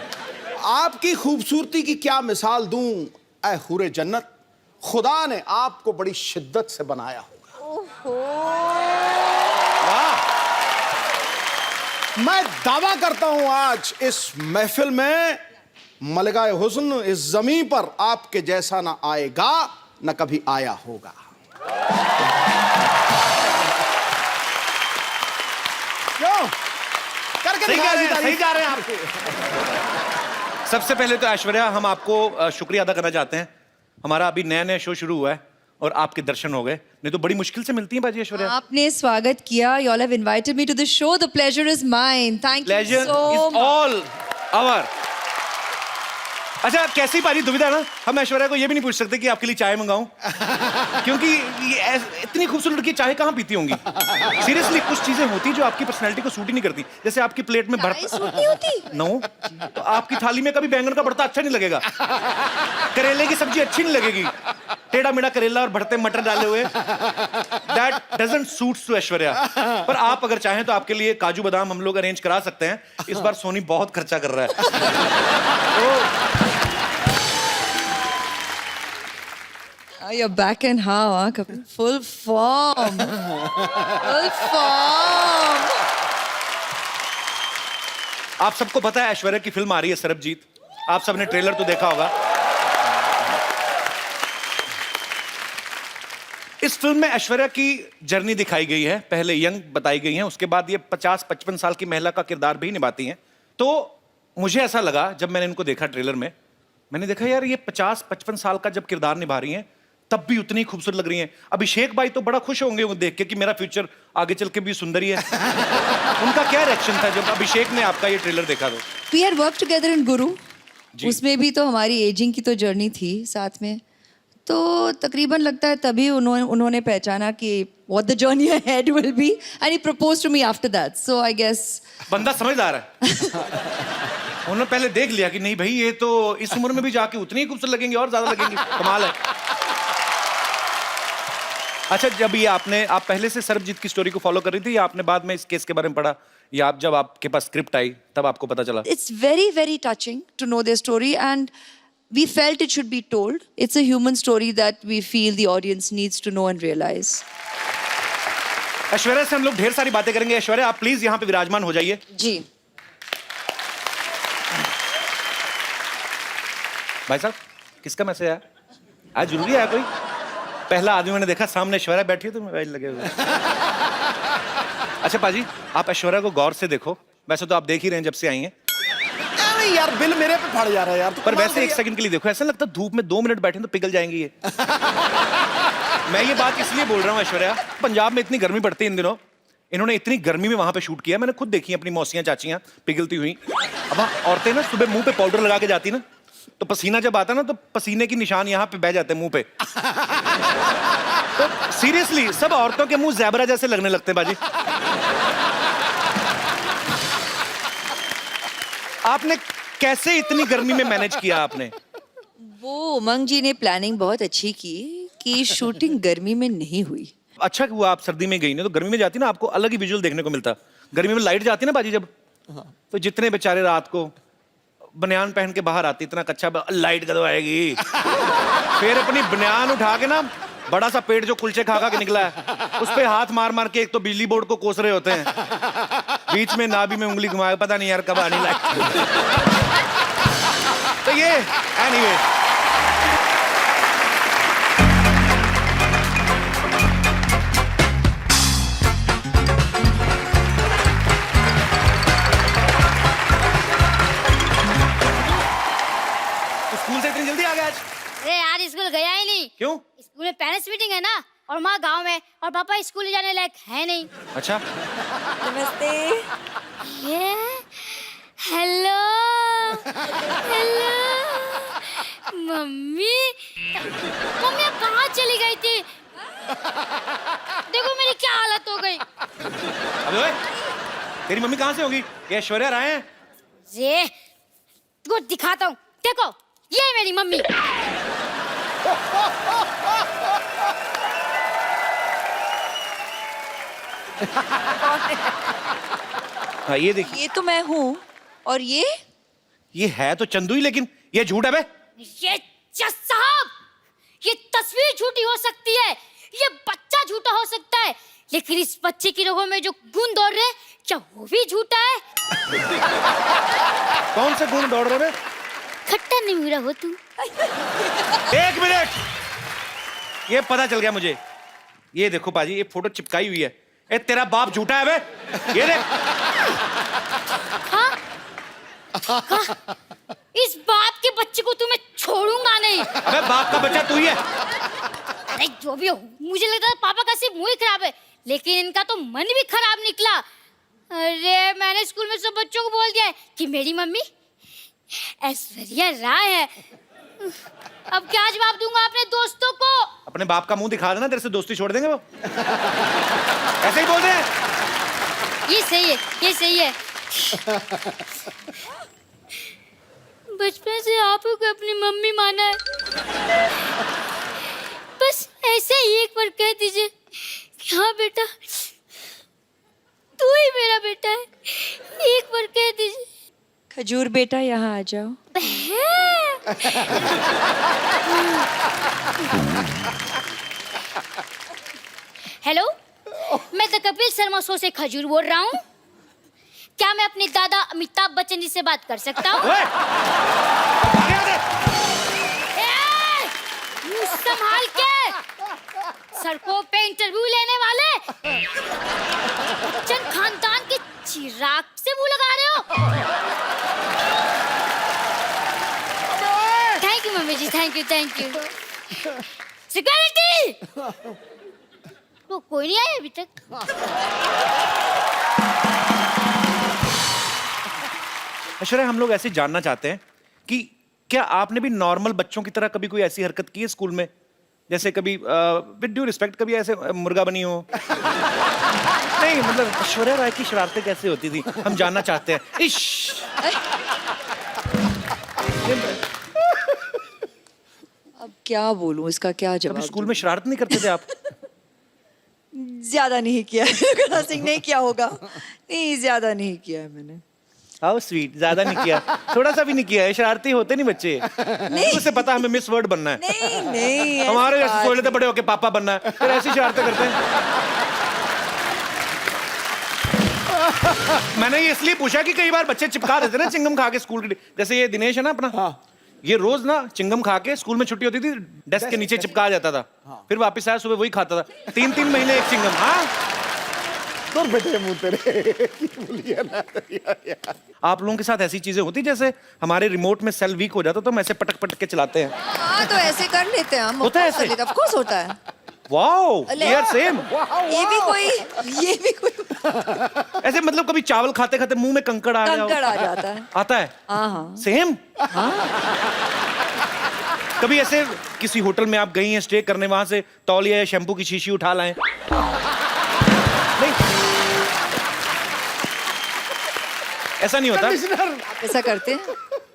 Speaker 8: आपकी खूबसूरती की क्या मिसाल दूं ऐ हुरे जन्नत, खुदा ने आपको बड़ी शिद्दत से बनाया होगा।
Speaker 4: वाह,
Speaker 8: मैं दावा करता हूं आज इस महफिल में मलकाए हुस्न इस जमीन पर आपके जैसा ना आएगा न कभी आया होगा। क्यों करके
Speaker 4: सही
Speaker 8: दिखा दी तारीफ।
Speaker 4: सही जा रहे हैं आप। सबसे पहले तो ऐश्वर्या हम आपको शुक्रिया अदा करना चाहते हैं। हमारा अभी नया नया शो शुरू हुआ है और आपके दर्शन हो गए, नहीं तो बड़ी मुश्किल से मिलती हैं बाजी ऐश्वर्या।
Speaker 9: आपने स्वागत किया। You all have invited me to the show. The pleasure is mine. Thank you
Speaker 4: Pleasure
Speaker 9: so
Speaker 4: is
Speaker 9: much.
Speaker 4: all our। अच्छा कैसी बारी दुविधा ना, हम ऐश्वर्या को ये भी नहीं पूछ सकते कि आपके लिए चाय मंगाऊं, क्योंकि ये इतनी खूबसूरत लड़की चाय कहाँ पीती होंगी। सीरियसली कुछ चीजें होती जो आपकी पर्सनैलिटी को सूट ही नहीं करती। जैसे आपकी प्लेट में
Speaker 9: चाय सूट नहीं होती?
Speaker 4: नो, तो आपकी थाली में कभी बैंगन का भरता अच्छा नहीं लगेगा, करेले की सब्जी अच्छी नहीं लगेगी, टेढ़ा मेढ़ा करेला और भरते मटर डाले हुए, that doesn't suits to Aishwarya. पर आप अगर चाहें तो आपके लिए काजू बादाम हम लोग अरेंज करा सकते हैं। इस बार सोनी बहुत खर्चा कर रहा है।
Speaker 9: You're back in how, huh, Kapil? Full form. Full form.
Speaker 4: आप सबको पता है ऐश्वर्या की फिल्म आ रही है सरबजीत, आप सबने ट्रेलर तो देखा होगा। इस फिल्म में ऐश्वर्या की जर्नी दिखाई गई है, पहले यंग बताई गई है, उसके बाद ये 50-55 साल की महिला का किरदार भी निभाती हैं। तो मुझे ऐसा लगा जब मैंने इनको देखा ट्रेलर में, मैंने देखा यार ये 50-55 साल का जब किरदार निभा रही हैं तब भी उतनी खूबसूरत लग रही हैं। अभिषेक भाई तो बड़ा खुश होंगे वो देख के कि मेरा फ्यूचर आगे चल के भी सुंदर ही है। उनका क्या रिएक्शन था जब अभिषेक ने आपका ये ट्रेलर देखा? तो
Speaker 9: We had worked together in Guru. उसमें भी तो हमारी एजिंग की तो जर्नी थी साथ में, तो तकरीबन लगता है तभी उन्होंने पहचाना कि what the journey ahead will be and he proposed to me after that. So I guess
Speaker 4: बंदा समझदार है। उन्होंने पहले देख लिया कि नहीं भाई ये तो इस उम्र में भी जाके उतनी ही खूबसूरत लगेंगे और ज्यादा लगेंगी, कमाल है। अच्छा जब ये आप पहले से सरबजीत की स्टोरी को फॉलो कर रही थी या आपने बाद में इस केस के बारे में पढ़ा, या आप जब आपके पास स्क्रिप्ट आई तब आपको पता चला?
Speaker 9: it's very very touching to know their story and we felt it should be told. It's a human story that we feel the audience needs to know and realize.
Speaker 4: Aishwarya से हम लोग ढेर सारी बातें करेंगे। ऐश्वर्या आप प्लीज यहाँ पे विराजमान हो जाइए।
Speaker 9: जी।
Speaker 10: भाई साहब किसका मैसेज आया? आज जरूरी है कोई? पहला आदमी मैंने देखा सामने ऐश्वर्या बैठी है तो मोबाइल लगे हुए। अच्छा पाजी, आप ऐश्वर्या को गौर से देखो। वैसे तो आप देख ही रहे हैं जब से आई हैं,
Speaker 8: अरे यार बिल मेरे पे पड़ जा रहा है यार।
Speaker 10: पर वैसे एक सेकंड के लिए देखो, ऐसा लगता है धूप में 2 मिनट बैठे तो पिघल जाएंगी ये। मैं ये बात इसलिए बोल रहा हूँ ऐश्वर्या, पंजाब में इतनी गर्मी पड़ती है इन दिनों, इन्होंने इतनी गर्मी में वहां पे शूट किया। मैंने खुद देखी अपनी मौसियां चाचियां पिघलती हुई। अब औरतें ना सुबह मुंह पे पाउडर लगा के जाती ना, तो पसीना जब आता ना तो पसीने की निशान यहाँ पे बह जाते हैं मुंह पे। तो सीरियसली सब औरतों के मुंह ज़ेबरा जैसे लगने लगते हैं बाजी। आपने कैसे इतनी गर्मी में मैनेज किया आपने?
Speaker 9: वो उमंग जी ने प्लानिंग बहुत अच्छी की कि शूटिंग गर्मी में नहीं हुई।
Speaker 10: अच्छा हुआ आप सर्दी में गई ना, तो गर्मी में जाती ना आपको अलग ही विजुअल देखने को मिलता। गर्मी में लाइट जाती ना बाजी जब, तो जितने बेचारे रात को बनियान पहन के बाहर आती, इतना कच्चा लाइट कदों आएगी। फिर अपनी बनियान उठा के ना, बड़ा सा पेट जो कुलचे खा खा के निकला है उस पे हाथ मार मार के एक तो बिजली बोर्ड को कोस रहे होते हैं, बीच में नाभि में उंगली घुमाए, पता नहीं यार कब आनी लाइट। तो ये एनीवे स्कूल से इतनी जल्दी आ गया आज?
Speaker 5: अरे यार स्कूल गया ही नहीं।
Speaker 10: क्यों?
Speaker 5: स्कूल में पेरेंट्स मीटिंग है ना, और माँ गांव में, और पापा स्कूल जाने लायक है नहीं।
Speaker 10: अच्छा
Speaker 9: नमस्ते।
Speaker 5: ये हेलो हेलो मम्मी, मम्मी आप कहाँ चली गई थी? देखो मेरी क्या हालत हो गई।
Speaker 10: अबे ओए, तेरी मम्मी कहाँ से होगी? ये ऐश्वर्या राय हैं?
Speaker 5: ये तुमको दिखाता हूँ, देखो ये है मेरी मम्मी।
Speaker 10: हाँ ये देखिए,
Speaker 9: ये तो मैं हूँ, और
Speaker 10: ये है तो चंदू ही, लेकिन ये झूठ है बे।
Speaker 5: ये जज साहब, ये तस्वीर झूठी हो सकती है, ये बच्चा झूठा हो सकता है, लेकिन इस बच्चे की रगों में जो गुण दौड़ रहे हैं, क्या वो भी झूठा है?
Speaker 10: कौन से गुण दौड़ रहे बे?
Speaker 5: खट्टा नहीं मिला हो तुम।
Speaker 10: 1 मिनट, ये पता चल गया मुझे। ये देखो पाजी, ये फोटो चिपकाई हुई है। ए तेरा बाप झूठा है बे, ये देख।
Speaker 5: हाँ? इस बाप के बच्चे को तुम्हें छोड़ूंगा नहीं।
Speaker 10: अबे बाप का बच्चा तू ही है।
Speaker 5: अरे जो भी हो, मुझे लगता है पापा का सिर्फ मुंह ही खराब है, लेकिन इनका तो मन भी खराब निकला। अरे मैंने स्कूल में सब बच्चों को बोल दिया है कि मेरी मम्मी ऐश्वर्या राय है। अब क्या जवाब दूंगा अपने दोस्तों को?
Speaker 10: अपने बाप का मुंह दिखा देना, तेरे से दोस्ती छोड़ देंगे वो। ऐसे ही बोल रहे हैं।
Speaker 5: ये सही है, ये सही है। बचपन से आप को अपनी मम्मी माना है, बस ऐसे ही एक बार कह दीजिए कि हाँ बेटा तू ही मेरा बेटा है, एक बार कह दीजिए।
Speaker 9: खजूर बेटा यहाँ आ जाओ।
Speaker 5: हेलो, मैं द कपिल शर्मा शो से खजूर बोल रहा हूँ। क्या मैं अपने दादा अमिताभ बच्चन जी से बात कर सकता हूँ? मुंह संभाल के, सड़कों पे इंटरव्यू लेने वाले बच्चन खानदान के चिराग से मुंह लगा रहे हो। Thank you mummy ji, thank you thank you. Security, तो कोई नहीं आया अभी तक।
Speaker 10: ऐश्वर्या, हम लोग ऐसे जानना चाहते हैं कि क्या आपने भी नॉर्मल बच्चों की तरह कभी कोई ऐसी हरकत की है स्कूल में? जैसे कभी विद ड्यू रिस्पेक्ट कभी ऐसे मुर्गा बनी हो? नहीं मतलब ऐश्वर्या राय की शरारतें कैसे होती थी, हम जानना चाहते हैं। इश
Speaker 9: अब क्या बोलूं, इसका क्या
Speaker 10: कभी
Speaker 9: जवाब
Speaker 10: स्कूल में शरारत नहीं करते थे आप?
Speaker 9: ज्यादा नहीं किया है। सिंह नहीं किया होगा, नहीं ज्यादा नहीं किया है मैंने।
Speaker 10: हाउ स्वीट, ज्यादा नहीं किया, थोड़ा सा भी नहीं किया है। शरारती होते नहीं बच्चे, उसे पता हमें मिस वर्ड बनना है।
Speaker 9: नहीं नहीं,
Speaker 10: हमारे जैसे सोच लेते बड़े होके पापा बनना है, फिर ऐसी शरारतें करते हैं। मैंने ये इसलिए पूछा कि कई बार बच्चे चिपका देते ना चिंगम खा के स्कूल के, जैसे ये दिनेश है ना अपना, ये रोज ना चिंगम खा के स्कूल में छुट्टी होती थी डेस्क के नीचे चिपका जाता था। फिर वापस आया सुबह वही खाता था। 3-3 महीने एक चिंगम। हाँ
Speaker 8: दूर बेटे मुंह तेरे बोलिए ना यार।
Speaker 10: आप लोगों के साथ ऐसी चीजें होती जैसे हमारे रिमोट में सेल वीक हो जाता तो हम ऐसे पटक पटक के चलाते हैं।
Speaker 9: हाँ तो ऐसे कर लेते हैं हम।
Speaker 10: होता है ऐसे?
Speaker 9: ऑफ कोर्स होता है।
Speaker 10: वाओ
Speaker 9: अले।
Speaker 10: We are same.
Speaker 9: ये भी कोई
Speaker 10: ऐसे मतलब कभी चावल खाते खाते मुंह में कंकड़ आ गया हो?
Speaker 9: कंकड़ आ जाता है।
Speaker 10: आता है?
Speaker 9: हाँ हाँ।
Speaker 10: सेम। कभी ऐसे किसी होटल में आप गई हैं स्टे करने, वहां से तौलिया या शैम्पू की शीशी उठा लाएं? नहीं, ऐसा नहीं होता।
Speaker 9: आप ऐसा करते हैं?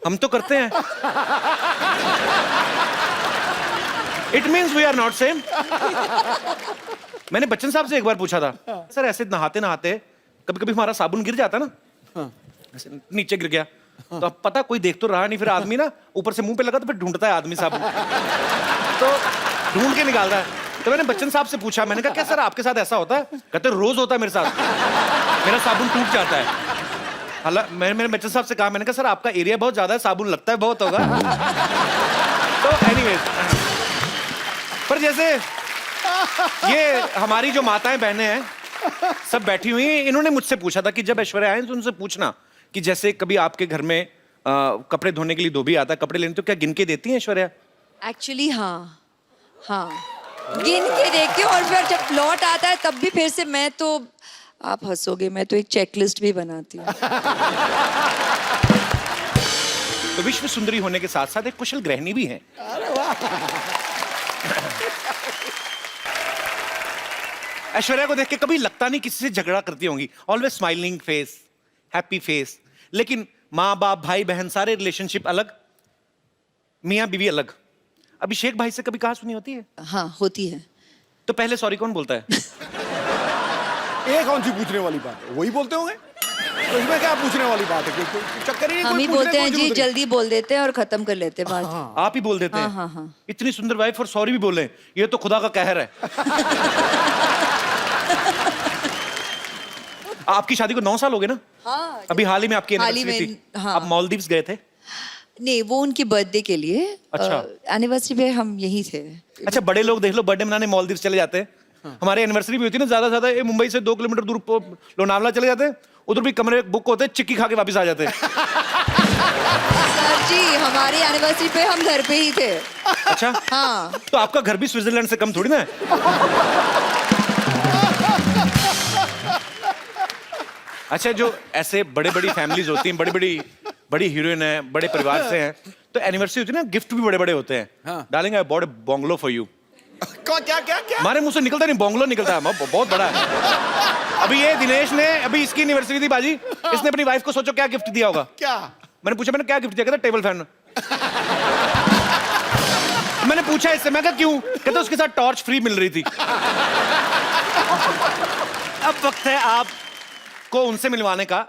Speaker 10: हम तो करते हैं। It means we are not same. मैंने बच्चन साहब से एक बार पूछा था, सर ऐसे नहाते नहाते कभी कभी हमारा साबुन गिर जाता ना, ऐसे नीचे गिर गया, तो अब पता कोई देख तो रहा नहीं, फिर आदमी ना ऊपर से मुंह पे लगा तो फिर ढूंढता है आदमी साबुन, तो ढूंढ के निकालता है। तो मैंने बच्चन साहब से पूछा, मैंने कहा क्या सर आपके साथ ऐसा होता है? कहते रोज होता है मेरे साथ, मेरा साबुन टूट जाता है। हालांकि मैंने बच्चन साहब से कहा, मैंने कहा सर आपका एरिया बहुत ज्यादा है, साबुन लगता है बहुत होगा। तो एनीवेज, पर जैसे ये हमारी जो माताएं बहनें हैं सब बैठी हुई हैं, इन्होंने मुझसे पूछा था कि जब ऐश्वर्या आए तो उनसे पूछना कि जैसे कभी आपके घर में कपड़े धोने के लिए धोबी आता है कपड़े लेने, तो क्या गिन के देती हैं ऐश्वर्या?
Speaker 9: एक्चुअली हाँ हाँ, गिन के देखती हूँ, और फिर जब लौट आता है तब भी फिर से मैं तो, आप हंसोगे, मैं तो एक चेकलिस्ट भी बनाती हूँ।
Speaker 10: तो विश्व सुंदरी होने के साथ साथ एक कुशल गृहिणी भी हैं। ऐश्वर्या को देख के कभी लगता नहीं किसी से झगड़ा करती होंगी, always smiling face, happy face. लेकिन माँ बाप भाई बहन सारे रिलेशनशिप अलग, मियाँ बीवी अलग। अभिषेक भाई से कभी कहा सुनी होती है?
Speaker 9: हाँ होती है।
Speaker 10: तो पहले सॉरी कौन बोलता है?
Speaker 8: ये कौन सी पूछने वाली बात है, वही बोलते होंगे, तो इसमें क्या पूछने वाली बात है? कोई चक्कर ही नहीं,
Speaker 9: हम
Speaker 8: कोई
Speaker 9: ही
Speaker 8: पूछने
Speaker 9: बोलते हैं
Speaker 8: की
Speaker 9: जी,
Speaker 8: जरूरत नहीं।
Speaker 9: जल्दी बोल देते हैं और खत्म कर लेते हैं बात।
Speaker 10: आप ही बोल देते हैं?
Speaker 9: हाँ, हाँ।
Speaker 10: इतनी सुंदर वाइफ और सॉरी भी बोले, ये तो खुदा का कहर है। आपकी शादी को 9 साल हो गए ना?
Speaker 9: हाँ,
Speaker 10: अभी हाल ही में आपकी
Speaker 9: हाल ही
Speaker 10: एनिवर्सरी
Speaker 9: में,
Speaker 10: थी।
Speaker 9: हाँ।
Speaker 10: आप मालदीव्स गए थे?
Speaker 9: नहीं, वो उनकी बर्थडे के लिए।
Speaker 10: अच्छा।
Speaker 9: एनिवर्सरी पे हम यहीं थे।
Speaker 10: अच्छा, बड़े लोग देख लो बर्थडे मनाने मालदीव्स चले जाते हैं। हमारे एनिवर्सरी भी होती है ना, ज्यादा ज्यादा ये मुंबई से 2 किलोमीटर दूर लोनावला चले जाते हैं, उधर भी कमरे बुक होते हैं, चिक्की खा के वापस आ जाते हैं।
Speaker 9: सर जी, हमारी एनिवर्सरी पे हम घर पे ही थे।
Speaker 10: अच्छा
Speaker 9: हाँ।
Speaker 10: तो आपका घर भी स्विट्जरलैंड से कम थोड़ी ना है। अच्छा, जो ऐसे बड़े बड़ी फैमिलीज होती हैं, बड़ी हीरोइन है, बड़े परिवार से हैं, तो एनिवर्सरी होती है ना, गिफ्ट भी बड़े बड़े होते हैं।
Speaker 8: हाँ।
Speaker 10: Darling I bought a bungalow for you.
Speaker 8: क्या क्या क्या क्या?
Speaker 10: हमारे मुंह से निकलता नहीं, बंगलो निकलता है, बहुत बड़ा है। अभी ये दिनेश ने, अभी इसकी एनिवर्सरी थी बाजी, इसने अपनी वाइफ को सोचो क्या गिफ्ट दिया होगा?
Speaker 8: क्या?
Speaker 10: मैंने पूछा, मैंने क्या गिफ्ट दिया? कहता टेबल फैन। मैंने पूछा इससे, मैं कहा क्यों? कहता उसके साथ टॉर्च फ्री मिल रही थी। अब वक्त है आपको उनसे मिलवाने का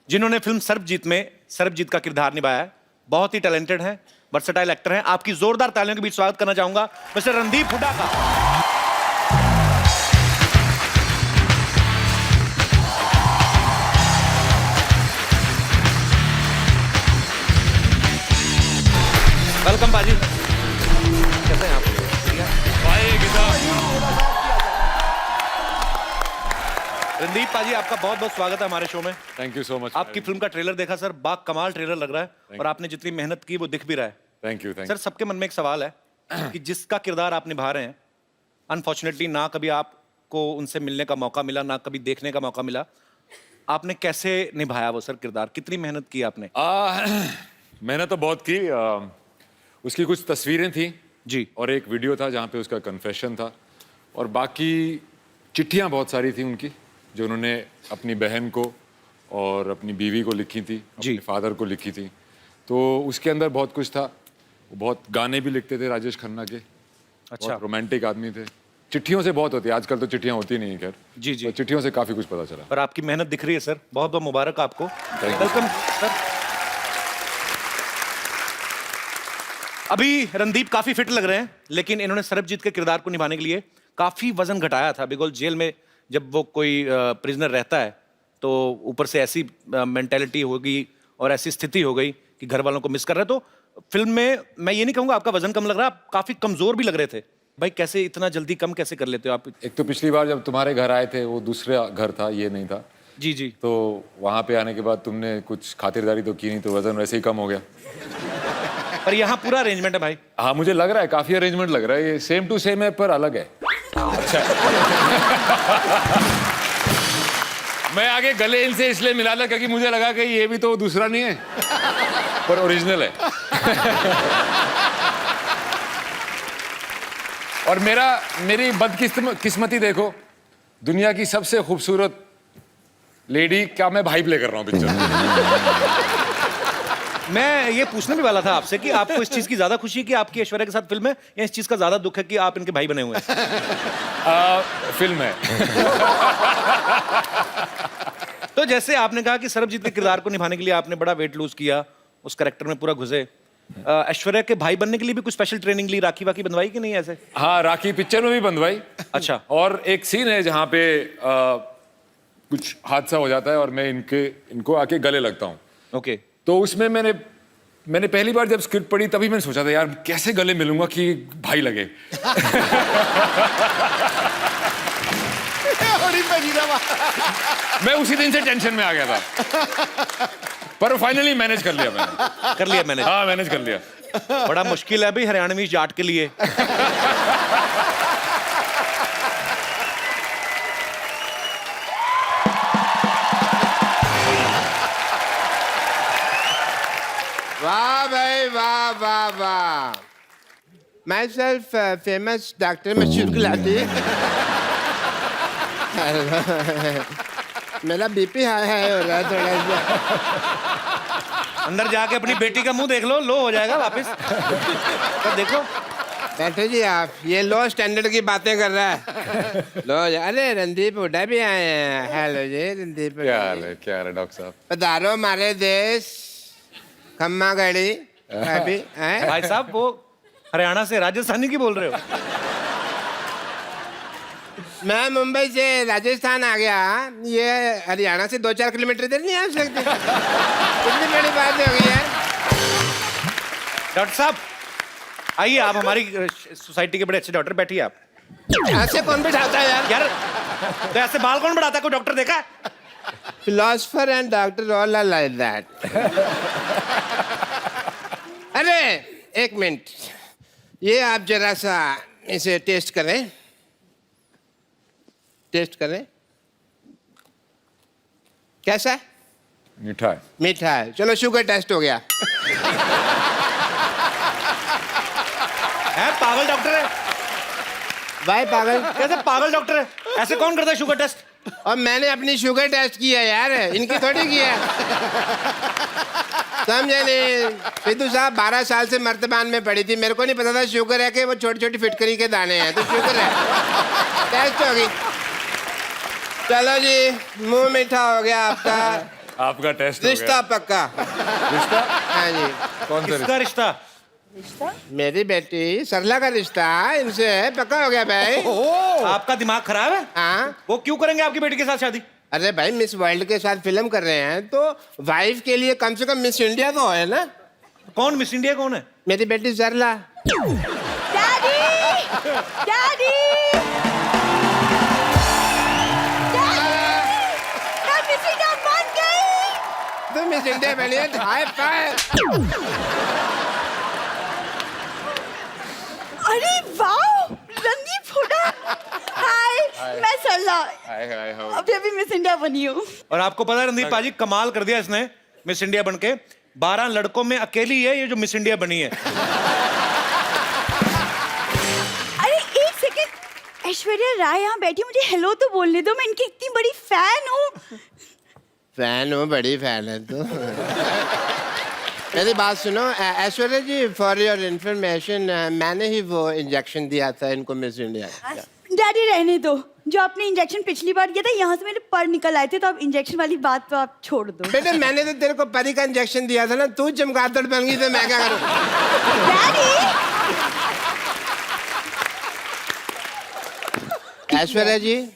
Speaker 10: जिन्होंने फिल्म सरबजीत में सरबजीत का किरदार निभाया है। बहुत ही टैलेंटेड है, वर्सेटाइल एक्टर हैं। आपकी जोरदार तालियों के बीच स्वागत करना चाहूंगा मिस्टर रणदीप हुड्डा का। वेलकम बाजी, कैसे हैं आप? रणदीप पाजी, आपका बहुत बहुत स्वागत है हमारे शो में।
Speaker 11: Thank you so much.
Speaker 10: आपकी फिल्म का ट्रेलर देखा सर, बा कमाल ट्रेलर लग रहा है, और आपने जितनी मेहनत की वो दिख भी रहा है।
Speaker 11: Thank you.
Speaker 10: सर, सबके मन में एक सवाल है कि जिसका किरदार आप निभा रहे हैं, अनफॉर्चुनेटली ना कभी आपको उनसे मिलने का मौका मिला, ना कभी देखने का मौका मिला, आपने कैसे निभाया वो सर किरदार? कितनी मेहनत की आपने?
Speaker 11: मैंने तो बहुत की। उसकी कुछ तस्वीरें थी
Speaker 10: जी,
Speaker 11: और एक वीडियो था जहाँ पे उसका कन्फेशन था, और बाकी चिट्ठियाँ बहुत सारी थी उनकी जो उन्होंने अपनी बहन को और अपनी बीवी को लिखी थी, अपने फादर को लिखी थी। तो उसके अंदर बहुत कुछ था। वो बहुत गाने भी लिखते थे राजेश खन्ना के।
Speaker 10: अच्छा,
Speaker 11: बहुत रोमांटिक आदमी थे। चिट्ठियों से बहुत होती है, आजकल तो चिट्ठियाँ होती नहीं है खैर।
Speaker 10: जी जी,
Speaker 11: तो चिट्ठियों से काफ़ी कुछ पता चला।
Speaker 10: और आपकी मेहनत दिख रही है सर, बहुत बहुत मुबारक आपको। Welcome sir. अभी रणदीप काफी फिट लग रहे हैं, लेकिन इन्होंने सरबजीत के किरदार को निभाने के लिए काफी वजन घटाया था, बिकॉज जेल में जब वो कोई प्रिजनर रहता है तो ऊपर से ऐसी मेंटेलिटी होगी और ऐसी स्थिति हो गई कि घर वालों को मिस कर रहे, तो फिल्म में मैं ये नहीं कहूंगा आपका वजन कम लग रहा, आप काफी कमजोर भी लग रहे थे भाई। कैसे इतना जल्दी कम कैसे कर लेते हो आप?
Speaker 11: एक तो पिछली बार जब तुम्हारे घर आए थे वो दूसरा घर था, ये नहीं था।
Speaker 10: जी जी।
Speaker 11: तो वहां पे आने के बाद तुमने कुछ खातिरदारी तो की नहीं, तो वजन वैसे ही कम हो गया।
Speaker 10: पर यहाँ पूरा अरेंजमेंट है भाई।
Speaker 11: हाँ मुझे लग रहा है काफी अरेंजमेंट लग रहा है, ये सेम टू सेम है पर अलग है। अच्छा मैं आगे गले इनसे इसलिए मिला था क्योंकि मुझे लगा कि ये भी तो दूसरा नहीं है पर ओरिजिनल है। और मेरी बदकिस्मती देखो, दुनिया की सबसे खूबसूरत लेडी का मैं भाई प्ले कर रहा हूँ पिक्चर में।
Speaker 10: मैं ये पूछने भी वाला था आपसे कि आपको इस चीज की ज्यादा खुशी है कि आपकी ऐश्वर्या के साथ फिल्म है, या इस चीज का ज्यादा दुख है कि आप इनके भाई बने हुए हैं?
Speaker 11: फिल्म है।
Speaker 10: तो जैसे आपने कहा कि सरबजीत के किरदार को निभाने के लिए आपने बड़ा वेट लूज किया, उस कैरेक्टर में पूरा घुसे, ऐश्वर्या के भाई बनने के लिए भी कुछ स्पेशल ट्रेनिंग ली, राखी वाकी बंधवाई कि नहीं ऐसे?
Speaker 11: हाँ राखी पिक्चर में भी बंधवाई।
Speaker 10: अच्छा।
Speaker 11: और एक सीन है जहाँ पे कुछ हादसा हो जाता है और मैं इनको आके गले लगता हूँ।
Speaker 10: ओके।
Speaker 11: तो उसमें मैंने पहली बार जब स्क्रिप्ट पढ़ी तभी मैंने सोचा था यार कैसे गले मिलूंगा कि भाई लगे। मैं उसी दिन से टेंशन में आ गया था, पर फाइनली मैनेज कर लिया मैंने।
Speaker 10: कर लिया मैंने?
Speaker 11: हाँ मैनेज कर लिया।
Speaker 10: बड़ा मुश्किल है भाई हरियाणवी जाट के लिए।
Speaker 12: वाह भाई वाह वाह वाह। माई सेल्फ फेमस डॉक्टर मशहूर गुलाटी। मेरा बीपी हाई हो रहा है थोड़ा सा।
Speaker 10: अंदर जाके अपनी बेटी का मुंह देख लो हो जाएगा वापस। तो देखो
Speaker 12: बैठो जी आप, ये लो स्टैंडर्ड की बातें कर रहा है। लो अरे रणदीप हुड्डा भी आए हैं। हेलो जी रणदीप।
Speaker 11: क्या हाल है डॉक्टर साहब?
Speaker 12: पधारो हमारे देश। खम्मा गड़ी अभी
Speaker 10: भाई साहब वो हरियाणा से राजस्थानी की बोल रहे हो?
Speaker 12: मैं मुंबई से राजस्थान आ गया, ये हरियाणा से 2-4 किलोमीटर इधर नहीं आ सकते। इतनी बड़ी बात हो गई है।
Speaker 10: डॉक्टर साहब आइए, आप हमारी सोसाइटी के बड़े अच्छे डॉक्टर, बैठिए आप।
Speaker 12: ऐसे कौन बिठाता है यार?
Speaker 10: यार तो ऐसे बाल कौन बढ़ाता है? कोई डॉक्टर देखा है?
Speaker 12: Philosopher and doctor all are like that. अरे एक मिनट, ये आप जरा सा इसे टेस्ट करें। कैसा है?
Speaker 11: मीठा है।
Speaker 12: मीठा है। चलो शुगर टेस्ट हो गया।
Speaker 10: है पागल डॉक्टर है
Speaker 12: भाई पागल
Speaker 10: कैसे? पागल डॉक्टर है, ऐसे कौन करता है शुगर टेस्ट?
Speaker 12: और मैंने अपनी शुगर टेस्ट किया यार, इनकी थोड़ी किया। समझे नहीं? सिद्धू साहब 12 साल से मर्तबान में पड़ी थी, मेरे को नहीं पता था शुगर है कि वो छोटी छोटी फिटकरी के दाने हैं। तो शुगर है, टेस्ट होगी। चलो जी, मुंह मीठा हो गया आपका।
Speaker 11: आपका टेस्ट
Speaker 12: रिश्ता पक्का।
Speaker 11: रिश्ता?
Speaker 12: हाँ जी।
Speaker 11: कौन सा
Speaker 10: किसका रिश्ता?
Speaker 12: मेरी बेटी सरला का रिश्ता इनसे पक्का हो गया भाई।
Speaker 10: आपका दिमाग खराब है?
Speaker 12: हाँ।
Speaker 10: वो क्यों करेंगे आपकी बेटी के साथ शादी?
Speaker 12: अरे भाई मिस वर्ल्ड के साथ फिल्म कर रहे हैं तो वाइफ के लिए कम से कम मिस इंडिया तो है ना।
Speaker 10: कौन मिस इंडिया कौन है?
Speaker 12: मेरी बेटी सरला।
Speaker 5: डैडी! डैडी! मैं मिस इंडिया बन गई!
Speaker 12: तुम मिस इंडिया बनी है, हाई फाइव।
Speaker 9: अरे वाह, रणदीप हुड्डा। हाय, मैं सरला। अभी अभी मिस इंडिया बनी हूँ।
Speaker 10: और आपको पता है रणदीप पाजी, कमाल कर दिया इसने मिस इंडिया बनके। 12 लड़कों में अकेली है ये जो मिस इंडिया बनी है।
Speaker 9: अरे एक सेकंड, ऐश्वर्या राय यहाँ बैठी, मुझे हेलो तो बोलने दो, मैं इनकी इतनी बड़ी फैन हूँ।
Speaker 12: फैन हूँ, बड़ी फैन है तो। मेरी बात सुनो ऐश्वर्या जी, फॉर योर इंफॉर्मेशन, मैंने ही वो इंजेक्शन दिया था इनको मिस इंडिया।
Speaker 9: डैडी रहने दो, जो आपने इंजेक्शन पिछली बार किया था यहाँ से मेरे पर निकल आए थे, तो आप इंजेक्शन वाली बात तो आप छोड़ दो।
Speaker 12: बेटे मैंने तो तेरे को परी का इंजेक्शन दिया था ना, तू चमगादड़ बन गई तो मैं क्या करूँ? ऐश्वर्या जी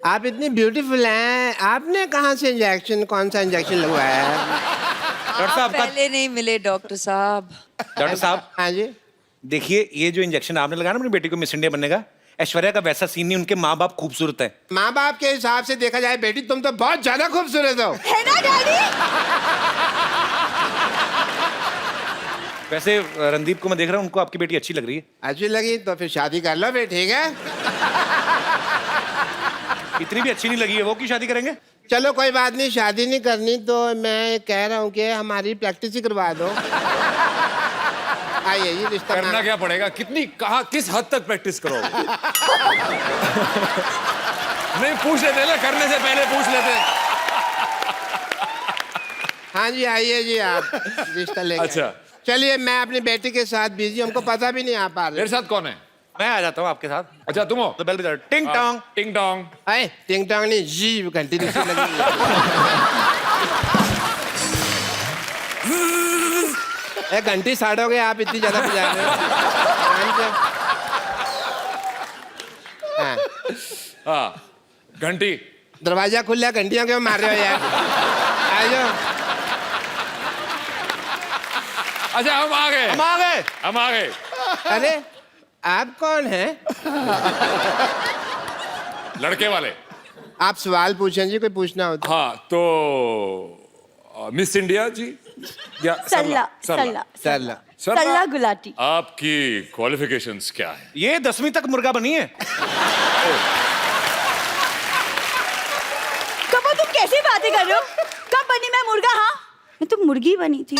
Speaker 12: आप इतनी ब्यूटीफुल हैं, आपने कहाँ से इंजेक्शन, कौन सा इंजेक्शन लगवाया है?
Speaker 10: डॉक्टर
Speaker 9: आप
Speaker 10: साहब का
Speaker 9: पहले नहीं मिले डॉक्टर साहब।
Speaker 10: डॉक्टर साहब
Speaker 12: हाँ जी।
Speaker 10: देखिए, ये जो इंजेक्शन आपने लगाया ना अपनी बेटी को मिस इंडिया बनने का, ऐश्वर्या का वैसा सीन नहीं, उनके माँ बाप खूबसूरत है।
Speaker 12: माँ बाप के हिसाब से देखा जाए बेटी तुम तो बहुत ज्यादा खूबसूरत हो।
Speaker 9: है ना डैडी?
Speaker 10: वैसे रणदीप को मैं देख रहा हूँ, उनको आपकी बेटी अच्छी लग रही है।
Speaker 12: अच्छी लगी तो फिर शादी कर लो फिर, ठीक है?
Speaker 10: इतनी भी अच्छी नहीं लगी है, वो क्यों शादी करेंगे?
Speaker 12: चलो कोई बात नहीं, शादी नहीं करनी तो मैं कह रहा हूँ कि हमारी प्रैक्टिस ही करवा दो। आइए, ये रिश्ता
Speaker 11: करना क्या पड़ेगा? कितनी, कहाँ, किस हद तक प्रैक्टिस करोगे? नहीं, पूछ लेते ना, करने से पहले पूछ लेते।
Speaker 12: हाँ जी, आइए जी, आप रिश्ता लेके।
Speaker 11: अच्छा।
Speaker 12: चलिए, मैं अपनी बेटी के साथ बिजी, हमको पता भी नहीं आ पा रहा।
Speaker 11: मेरे साथ कौन है?
Speaker 10: मैं आ जाता हूँ आपके साथ।
Speaker 11: अच्छा, तुम हो?
Speaker 10: तो बेल बजा, टिंग टोंग।
Speaker 11: टिंग टोंग।
Speaker 12: अरे टिंग टोंग नहीं, जी घंटी दूसरी लगी। घंटी साड़ हो गए, आप इतनी ज्यादा बजा रहे हो। हाँ।
Speaker 11: हाँ, घंटी।
Speaker 12: दरवाजा खुला, घंटियों क्यों मार रहे हो यार? आ जाओ।
Speaker 11: अच्छा, हम आ गए। हम आ गए।
Speaker 12: अरे आप कौन हैं?
Speaker 11: लड़के वाले।
Speaker 12: आप सवाल पूछें जी, कोई पूछना हो तो।
Speaker 11: हाँ, तो मिस इंडिया जी या
Speaker 5: सल्ला
Speaker 11: सरला?
Speaker 12: सरला।
Speaker 5: सल्ला गुलाटी।
Speaker 11: आपकी क्वालिफिकेशंस क्या है?
Speaker 10: ये 10वीं तक मुर्गा बनी है।
Speaker 5: कब तुम कैसी बातें कर रहे हो? कब बनी मैं मुर्गा? हाँ, मैं तो मुर्गी बनी थी।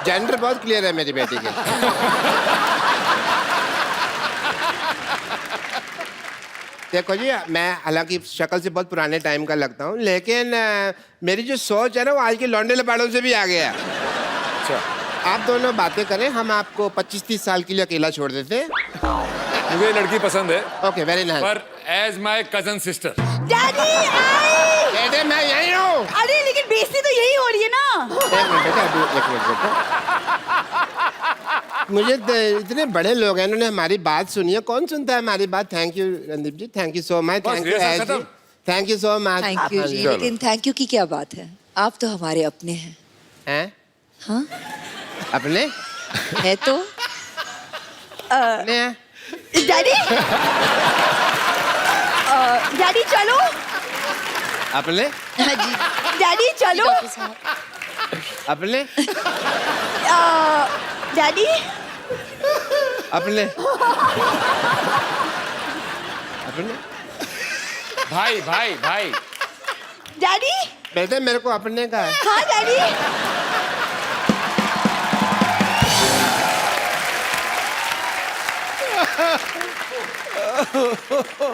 Speaker 12: जेंडर बहुत क्लियर है मेरी बेटी के। देखो जी, मैं हालांकि शक्ल से बहुत पुराने टाइम का लगता हूँ, लेकिन मेरी जो सोच है ना, वो आज के लौंडे लपाड़ों से भी आगे है।
Speaker 11: अच्छा,
Speaker 12: आप दोनों बातें करें, हम आपको 25-30 साल के लिए अकेला छोड़ देते हैं।
Speaker 11: मुझे ये लड़की पसंद है,
Speaker 12: ओके, वेरी नाइस।
Speaker 11: पर as my cousin sister.
Speaker 5: Daddy आई।
Speaker 12: बेटे मैं यही हूँ।
Speaker 5: अरे लेकिन बेइज्जती तो यही हो रही है ना।
Speaker 12: एक मिनट बेटा, अभी एक मिनट बेटा। मुझे इतने बड़े लोग हैं, इन्होंने हमारी बात सुनी है। कौन सुनता है हमारी बात? Thank you Randeep ji, thank you so much. Thank you
Speaker 11: rehearsal खत्म?
Speaker 12: Thank you so much.
Speaker 9: Thank you ji, लेकिन थैंक यू की क्या बात है? आप तो हमारे अपने हैं।
Speaker 12: हैं?
Speaker 9: हाँ,
Speaker 12: अपने?
Speaker 9: है तो।
Speaker 12: अपने हैं?
Speaker 5: डैडी डैडी चलो।
Speaker 12: अपने?
Speaker 9: हाँ जी
Speaker 5: डैडी चलो।
Speaker 9: डॉक्टर साहब।
Speaker 12: अपने?
Speaker 5: डैडी
Speaker 12: अपने? अपने?
Speaker 11: भाई भाई भाई।
Speaker 5: डैडी।
Speaker 12: बेटे मेरे को अपने का है।
Speaker 5: हाँ डैडी।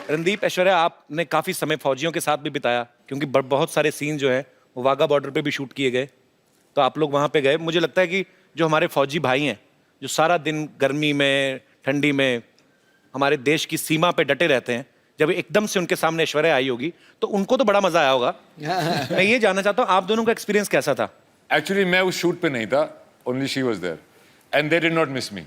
Speaker 10: रणदीप, ऐश्वर्या, आपने काफी समय फौजियों के साथ भी बिताया, क्योंकि बहुत सारे सीन जो है वो वाघा बॉर्डर पे भी शूट किए गए, तो आप लोग वहां पे गए। मुझे लगता है कि जो हमारे फौजी भाई हैं, जो सारा दिन गर्मी में ठंडी में हमारे देश की सीमा पे डटे रहते हैं, जब एकदम से उनके सामने ऐश्वर्या आई होगी तो उनको तो बड़ा मजा आया होगा। मैं ये जानना चाहता हूँ, आप दोनों का एक्सपीरियंस कैसा था?
Speaker 11: एक्चुअली मैं उस शूट पे नहीं था, only she was there and they did not miss me.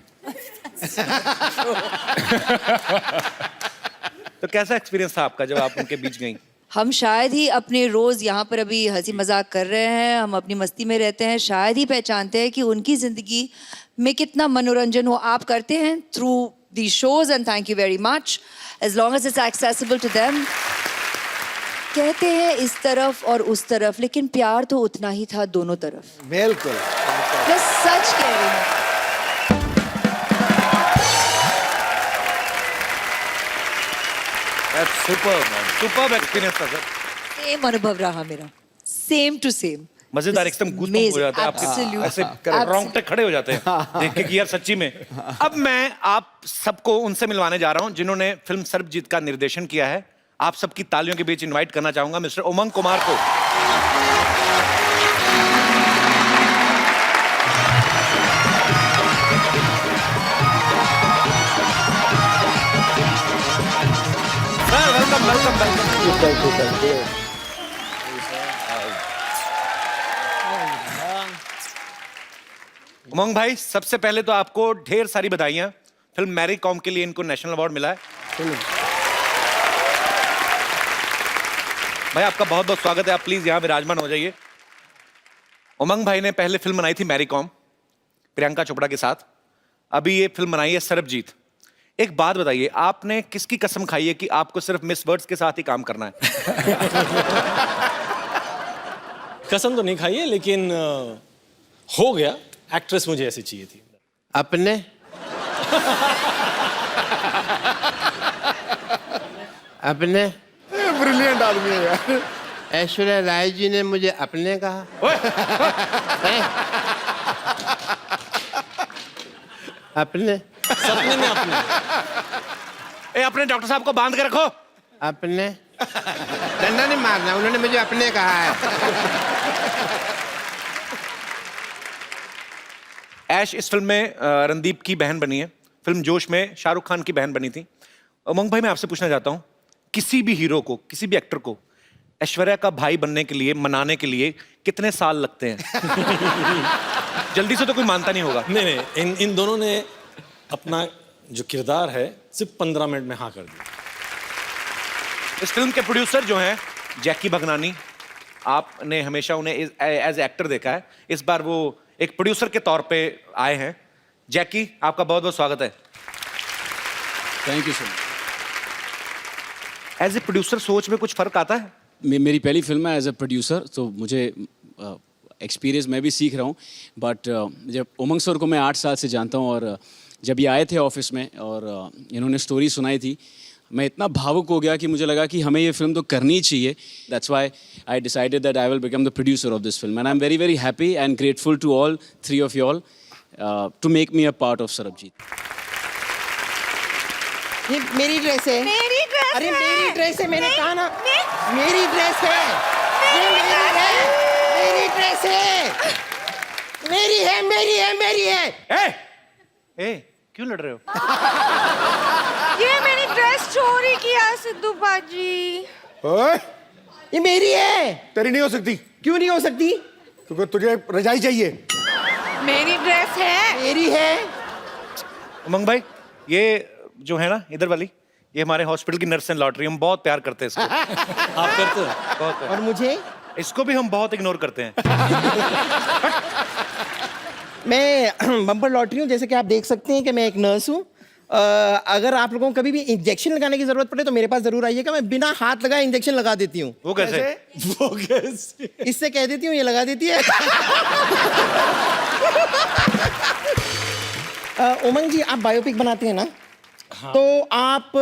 Speaker 10: तो कैसा एक्सपीरियंस था आपका जब आप उनके बीच गई?
Speaker 9: हम शायद ही अपने रोज यहाँ पर अभी हंसी मजाक कर रहे हैं, हम अपनी मस्ती में रहते हैं, शायद ही पहचानते हैं कि उनकी जिंदगी में कितना मनोरंजन हो। आप करते हैं through the shows and thank you very much, as long as it's accessible to them. कहते हैं इस तरफ और उस तरफ, लेकिन प्यार तो उतना ही था दोनों तरफ।
Speaker 8: बिल्कुल।
Speaker 9: मैं सच कह रही हूँ।
Speaker 10: सुपर्ब एक्सपीरियंस था सर।
Speaker 9: सेम अनुभव रहा मेरा, सेम टू सेम।
Speaker 10: मजेदार, एकदम गूज़बम्प हो जाता है आपके, ऐसे रोंगटे खड़े हो जाते हैं देख के कि यार सच्ची में। अब मैं आप सबको उनसे मिलवाने जा रहा हूं जिन्होंने फिल्म सर्वजीत का निर्देशन किया है। आप सबकी तालियों के बीच इनवाइट करना चाहूंगा मिस्टर उमंग कुमार को। Sir welcome welcome welcome. Umang भाई, सबसे पहले तो आपको ढेर सारी बधाइयां। फिल्म मैरी कॉम के लिए इनको नेशनल अवार्ड मिला है। भाई आपका बहुत बहुत स्वागत है, आप प्लीज यहाँ विराजमान हो जाइए। उमंग भाई ने पहले फिल्म बनाई थी मैरी कॉम, प्रियंका चोपड़ा के साथ। अभी ये फिल्म बनाई है सरबजीत। एक बात बताइए, आपने किसकी कसम खाई है कि आपको सिर्फ मिस वर्ड्स के साथ ही काम करना है?
Speaker 13: कसम तो नहीं खाई है, लेकिन हो गया। एक्ट्रेस मुझे ऐसी चाहिए थी।
Speaker 12: अपने अपने
Speaker 8: ब्रिलियंट आदमी है यार।
Speaker 12: ऐश्वर्या राय जी ने मुझे अपने कहा। अपने
Speaker 13: सपने में अपने।
Speaker 10: अपने डॉक्टर साहब को बांध के रखो।
Speaker 12: अपने डंडा नहीं मारना, उन्होंने मुझे अपने कहा है।
Speaker 10: ऐश इस फिल्म में रणदीप की बहन बनी है। फिल्म जोश में शाहरुख खान की बहन बनी थी। उमंग भाई, मैं आपसे पूछना चाहता हूँ, किसी भी हीरो को, किसी भी एक्टर को ऐश्वर्या का भाई बनने के लिए, मनाने के लिए कितने साल लगते हैं? जल्दी से तो कोई मानता नहीं होगा।
Speaker 13: नहीं, इन दोनों ने अपना जो किरदार है सिर्फ 15 मिनट में हाँ कर दिया।
Speaker 10: इस फिल्म के प्रोड्यूसर जो हैं जैकी भगनानी, आपने हमेशा उन्हें एज एक्टर देखा है, इस बार वो एक प्रोड्यूसर के तौर पे आए हैं। जैकी, आपका बहुत बहुत स्वागत है।
Speaker 14: Thank you sir.
Speaker 10: As a producer सोच में कुछ फर्क आता है?
Speaker 14: मेरी पहली फिल्म है एज ए प्रोड्यूसर, तो मुझे एक्सपीरियंस मैं भी सीख रहा हूँ। बट जब उमंग सर को मैं 8 साल से जानता हूँ, और जब ये आए थे ऑफिस में और इन्होंने स्टोरी सुनाई थी, मैं इतना भावुक हो गया कि मुझे लगा कि हमें ये फिल्म तो करनी ही चाहिए। That's why I decided that I will become the producer of this film, and I am very very happy and grateful to all 3 of you all to make me a part of Sarabjit.
Speaker 6: ये मेरी dress है।
Speaker 9: मेरी dress
Speaker 6: अरे
Speaker 9: है।
Speaker 6: मेरी dress है, मैंने कहा ना। मेरी ड्रेस है। ये मेरी है। मेरी ड्रेस है। मेरी है, मेरी है, मेरी है।
Speaker 10: ए, क्यों लड़ रहे हो?
Speaker 9: ये मेरी ड्रेस चोरी किया सिद्धू बाजी।
Speaker 8: ओए,
Speaker 6: ये मेरी है।
Speaker 8: तेरी नहीं हो सकती।
Speaker 6: क्यों नहीं हो सकती?
Speaker 8: क्योंकि तुझे रजाई चाहिए।
Speaker 9: मेरी ड्रेस है।
Speaker 6: मेरी है।
Speaker 10: उमंग भाई, ये जो है ना इधर वाली, ये हमारे हॉस्पिटल की नर्स एंड लॉटरी, हम बहुत प्यार करते हैं इसको।
Speaker 13: आप करते हो?
Speaker 10: बहुत।
Speaker 6: और मुझे?
Speaker 10: इसको भी हम बहुत इग्नोर करते हैं।
Speaker 6: मैं बम्पर लॉटरी हूँ, जैसे कि आप देख सकते हैं कि मैं एक नर्स हूँ। अगर आप लोगों को कभी भी इंजेक्शन लगाने की जरूरत पड़े तो मेरे पास जरूर आइएगा। मैं बिना हाथ लगाए इंजेक्शन लगा देती हूँ।
Speaker 10: वो कैसे?
Speaker 13: वो कैसे?
Speaker 6: इससे कह देती हूँ, ये लगा देती है। उमंग जी, आप बायोपिक बनाते हैं ना? हाँ। तो आप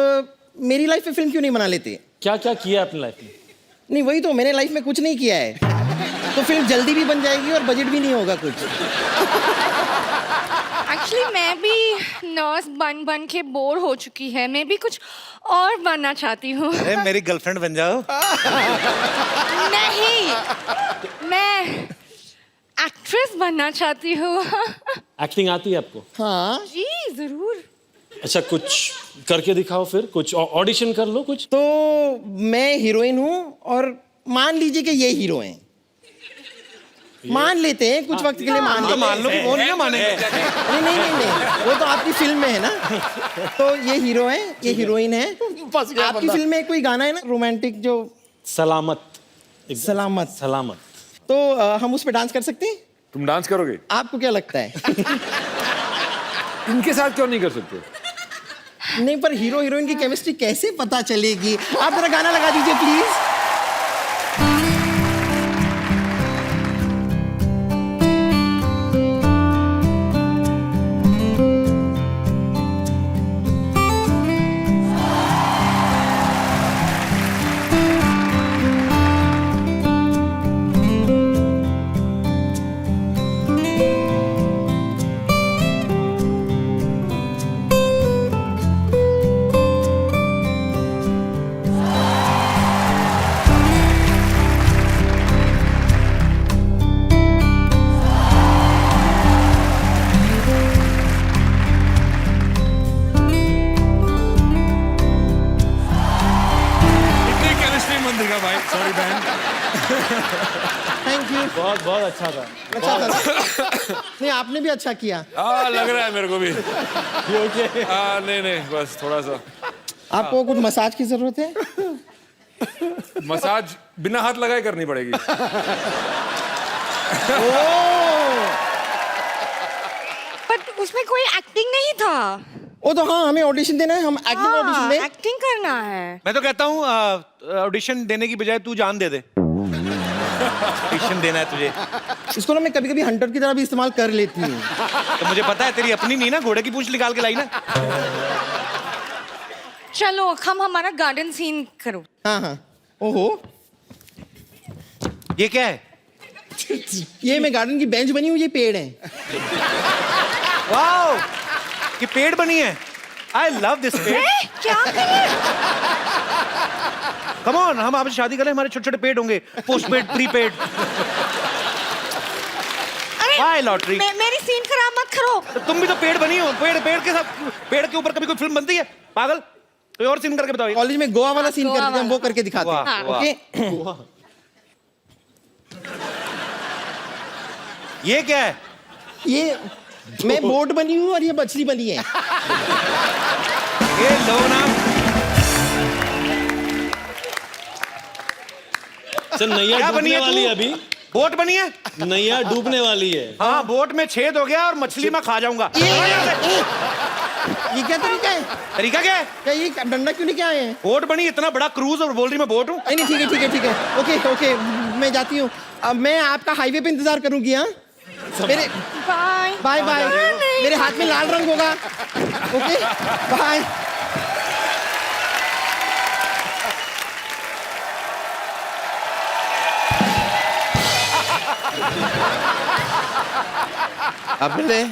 Speaker 6: मेरी लाइफ में फिल्म क्यों नहीं बना लेते?
Speaker 13: क्या क्या किया अपनी लाइफ में?
Speaker 6: नहीं, वही तो, मैंने लाइफ में कुछ नहीं किया है। तो फिल्म जल्दी भी बन जाएगी और बजट भी नहीं होगा कुछ।
Speaker 9: एक्चुअली मैं भी नर्स बन के बोर हो चुकी है। मैं भी कुछ और बनना चाहती हूँ।
Speaker 10: अरे मेरी गर्लफ्रेंड बन जाओ।
Speaker 9: नहीं, मैं एक्ट्रेस बनना चाहती हूँ।
Speaker 13: एक्टिंग आती है आपको?
Speaker 6: हाँ
Speaker 9: जी जरूर।
Speaker 13: अच्छा, कुछ करके दिखाओ फिर, कुछ ऑडिशन कर लो कुछ।
Speaker 6: तो मैं हीरोइन हूँ और मान लीजिए कि ये हीरो हैं। मान लेते हैं कुछ वक्त के लिए, मान लेते हैं।
Speaker 10: मान लो कि वो नहीं मानेंगे।
Speaker 6: नहीं नहीं नहीं नहीं, वो तो आपकी फिल्म में है ना। तो ये हीरो है, ये हीरोइन है। आपकी फिल्म में कोई गाना है ना रोमांटिक, जो
Speaker 13: सलामत।
Speaker 6: सलामत।
Speaker 13: सलामत।
Speaker 6: तो हम उस पर डांस कर सकते हैं?
Speaker 11: तुम डांस करोगे?
Speaker 6: आपको क्या लगता है?
Speaker 11: इनके साथ क्यों नहीं कर सकते?
Speaker 6: नहीं, पर हीरो हीरोइन की केमिस्ट्री कैसे पता चलेगी? आप जरा गाना लगा दीजिए प्लीज। Thank you.
Speaker 13: बहुत बहुत अच्छा था।
Speaker 6: अच्छा था। नहीं, आपने भी अच्छा किया।
Speaker 11: लग रहा है मेरे को भी। नहीं नहीं, बस थोड़ा सा।
Speaker 6: आपको कुछ मसाज की जरूरत है?
Speaker 11: मसाज बिना हाथ लगाए करनी पड़ेगी।
Speaker 9: बट उसमें कोई एक्टिंग नहीं था।
Speaker 6: वो तो हाँ, हमें ऑडिशन देना है, हम एक्टिंग ऑडिशन दें।
Speaker 9: एक्टिंग करना है।
Speaker 10: मैं तो कहता हूँ ऑडिशन देने की बजाय तू जान दे दे। ऑडिशन देना है तुझे।
Speaker 6: इसको ना मैं कभी कभी हंटर की तरह भी इस्तेमाल कर लेती हूँ।
Speaker 10: तो मुझे पता है तेरी अपनी नहीं ना, घोड़े की पूंछ निकाल के लाई ना।
Speaker 9: चलो हम हमारा गार्डन सीन करो।
Speaker 6: हाँ हाँ। ओहो,
Speaker 10: ये क्या है?
Speaker 6: ये मैं गार्डन की बेंच बनी हुई, ये पेड़ है।
Speaker 10: वाओ, ये पेड़ बनी है। आई लव दिस पेड़।
Speaker 9: क्या करें?
Speaker 10: कम ऑन, हम आपसे शादी करें, हमारे छोटे छोटे पेड़ होंगे, पोस्ट पेड, प्री पेड।
Speaker 9: अरे
Speaker 10: लॉटरी
Speaker 9: मेरी सीन खराब मत करो।
Speaker 10: तुम भी तो पेड़ बनी हो। पेड़ के साथ, पेड़ के ऊपर कभी कोई फिल्म बनती है? पागल, कोई और सीन करके बताओ।
Speaker 6: कॉलेज में गोवा वाला सीन
Speaker 9: गोवा
Speaker 6: करते हैं, हम वो करके दिखाते हैं।
Speaker 10: वाह, वाह।
Speaker 6: ओके।
Speaker 10: ये क्या है?
Speaker 6: ये मैं बोट बनी हूँ और ये मछली बनी है।
Speaker 10: ये लोग ना
Speaker 13: सर नैया
Speaker 10: क्या बनी
Speaker 13: डूबने
Speaker 10: है
Speaker 13: वाली
Speaker 10: तू?
Speaker 13: है अभी।
Speaker 10: बोट बनी है?
Speaker 13: नैया डूबने वाली है।
Speaker 10: हाँ, बोट में छेद हो गया और मछली में खा जाऊंगा।
Speaker 6: ये क्या तरीका है?
Speaker 10: तरीका क्या है?
Speaker 6: क्या ये डंडा क्यों लेके आए हैं?
Speaker 10: बोट बनी, इतना बड़ा क्रूज, और बोल रही मैं बोट हूँ।
Speaker 6: नहीं ठीक है ठीक है ठीक है। ओके ओके, मैं जाती हूँ। अब मैं आपका हाईवे पे इंतजार करूंगी। हाँ, मेरे
Speaker 9: बाय
Speaker 6: बाय बाय। मेरे हाथ में लाल रंग होगा। Okay bye.
Speaker 12: अपने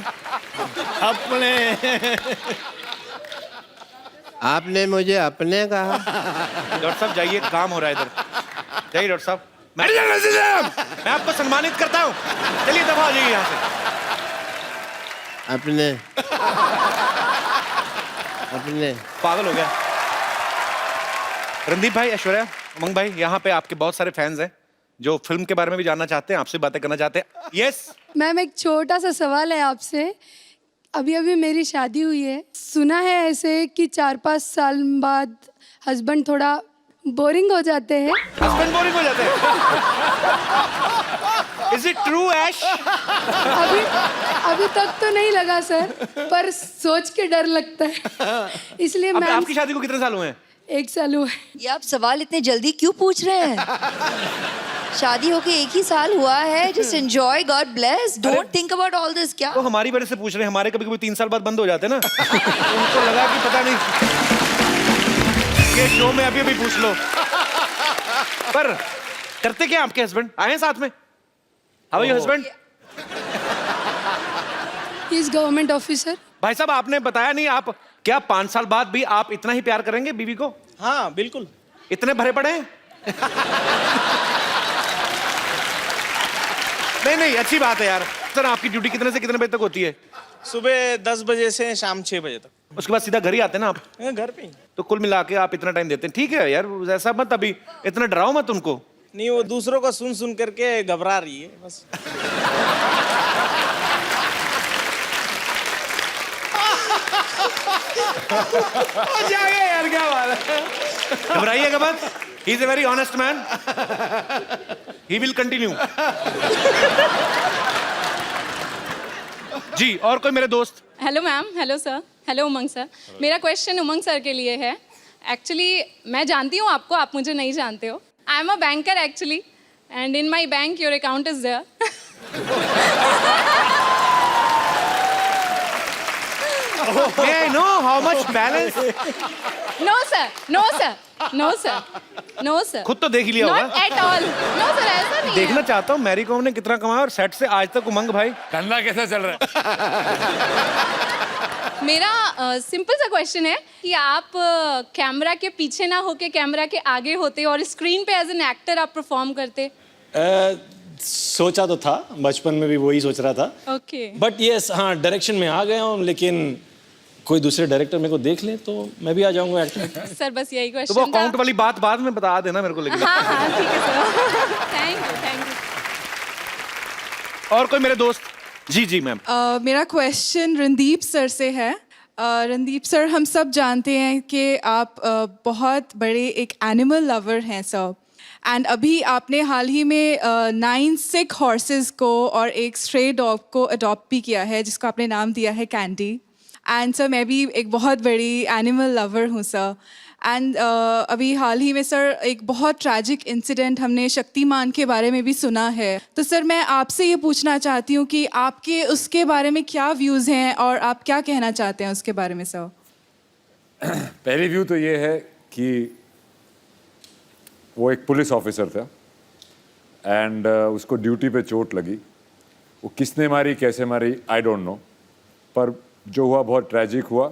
Speaker 12: आपने मुझे अपने कहा।
Speaker 10: डॉक्टर साहब जाइए, काम हो रहा है इधर। जाइए डॉक्टर साहब। मैं आपको सम्मानित करता हूँ। चलिए दफा हो जाइए यहाँ से।
Speaker 12: अपने अपने
Speaker 10: पागल हो गया। रणदीप भाई, ऐश्वर्या, उमंग भाई, यहाँ पे आपके बहुत सारे फैंस हैं जो फिल्म के बारे में भी जानना चाहते हैं, आपसे बातें करना चाहते हैं। यस
Speaker 15: मैम, एक छोटा सा सवाल है आपसे। अभी अभी मेरी शादी हुई है, सुना है ऐसे कि 4-5 साल बाद हस्बैंड थोड़ा बोरिंग हो जाते हैं।
Speaker 10: हस्बैंड बोरिंग हो जाते हैं? इज इट ट्रू ऐश?
Speaker 15: अभी तक तो नहीं लगा सर, पर सोच के डर लगता है, इसलिए मैं।
Speaker 10: आपकी शादी को कितने साल हुए हैं?
Speaker 15: 1 साल हुआ है।
Speaker 9: ये आप सवाल इतने जल्दी क्यों पूछ रहे हैं? शादी होके 1 ही साल हुआ है। Just enjoy, God bless, don't think about all this. क्या
Speaker 10: तो हमारी वजह से पूछ रहे हैं? हमारे कभी कभी 3 साल बाद बंद हो जाते हैं ना। उनको लगा कि पता नहीं, ये शो में अभी अभी पूछ लो। पर करते क्या आपके हस्बैंड? आए हैं साथ में? How are your husband?
Speaker 15: He is government officer.
Speaker 10: भाई साहब, आपने बताया नहीं, आप क्या 5 साल बाद भी आप इतना ही प्यार करेंगे बीवी को?
Speaker 13: हाँ बिल्कुल।
Speaker 10: इतने भरे पड़े हैं? नहीं, अच्छी बात है यार। सर, आपकी ड्यूटी कितने से कितने बजे तक होती है?
Speaker 13: सुबह 10 बजे से शाम 6 बजे तक।
Speaker 10: उसके बाद सीधा घर ही आते हैं ना आप?
Speaker 13: घर पे ही।
Speaker 10: तो कुल मिला के आप इतना टाइम देते हैं। ठीक है यार, ऐसा मत, अभी इतना डराओ मत उनको।
Speaker 13: नहीं, वो दूसरों का सुन सुन करके घबरा रही है बस।
Speaker 10: यार क्या बात है, घबराइएगा मत। He is a very honest man, he will continue. जी, और कोई मेरे दोस्त?
Speaker 15: Hello ma'am, hello sir, hello Umang sir. मेरा क्वेश्चन उमंग सर के लिए है। एक्चुअली मैं जानती हूँ आपको, आप मुझे नहीं जानते हो। I am a banker actually, and in my bank your account is there.
Speaker 10: May I know how much balance?
Speaker 15: No sir, no sir, no sir, no sir.
Speaker 10: खुद तो देख ही लिया
Speaker 15: Not
Speaker 10: होगा।
Speaker 15: at all. No sir, ऐसा नहीं
Speaker 10: देखना
Speaker 15: है।
Speaker 10: चाहता हूँ मैरी कॉम ने कितना कमाया और सेट से आज तक उमंग भाई
Speaker 11: धंधा कैसा चल रहा है?
Speaker 15: मेरा सिंपल सा क्वेश्चन है कि आप कैमरा के पीछे ना होके कैमरा के आगे होते और स्क्रीन पे एज एन एक्टर आप परफॉर्म करते।
Speaker 13: सोचा तो था, बचपन में भी वही सोच रहा था।
Speaker 15: ओके।
Speaker 13: बट यस, हाँ डायरेक्शन में आ गया हूँ, लेकिन कोई दूसरे डायरेक्टर मेरे को देख ले तो मैं भी आ जाऊंगा एक्टर।
Speaker 15: सर बस यही
Speaker 10: तो वो
Speaker 15: क्वेश्चन था।
Speaker 10: अकाउंट वाली बात बाद में बता देना मेरे को, लेकिन
Speaker 15: हाँ हाँ ठीक है sir. Thank you, thank you.
Speaker 10: और कोई मेरे दोस्त? जी जी मैम।
Speaker 15: मेरा क्वेश्चन रणदीप सर से है। रणदीप सर, हम सब जानते हैं कि आप बहुत बड़े एक एनिमल लवर हैं सर, एंड अभी आपने हाल ही में 9 सिक हॉर्सेस को और एक स्ट्रे डॉग को अडॉप्ट भी किया है जिसको आपने नाम दिया है कैंडी। एंड सर मैं भी एक बहुत बड़ी एनिमल लवर हूँ सर। एंड अभी हाल ही में सर एक बहुत ट्रैजिक इंसिडेंट हमने शक्तिमान के बारे में भी सुना है। तो सर मैं आपसे ये पूछना चाहती हूँ कि आपके उसके बारे में क्या व्यूज़ हैं और आप क्या कहना चाहते हैं उसके बारे में सर?
Speaker 11: पहली व्यू तो ये है कि वो एक पुलिस ऑफिसर था एंड उसको ड्यूटी पे चोट लगी। वो किसने मारी कैसे मारी आई डोंट नो, पर जो हुआ बहुत ट्रैजिक हुआ।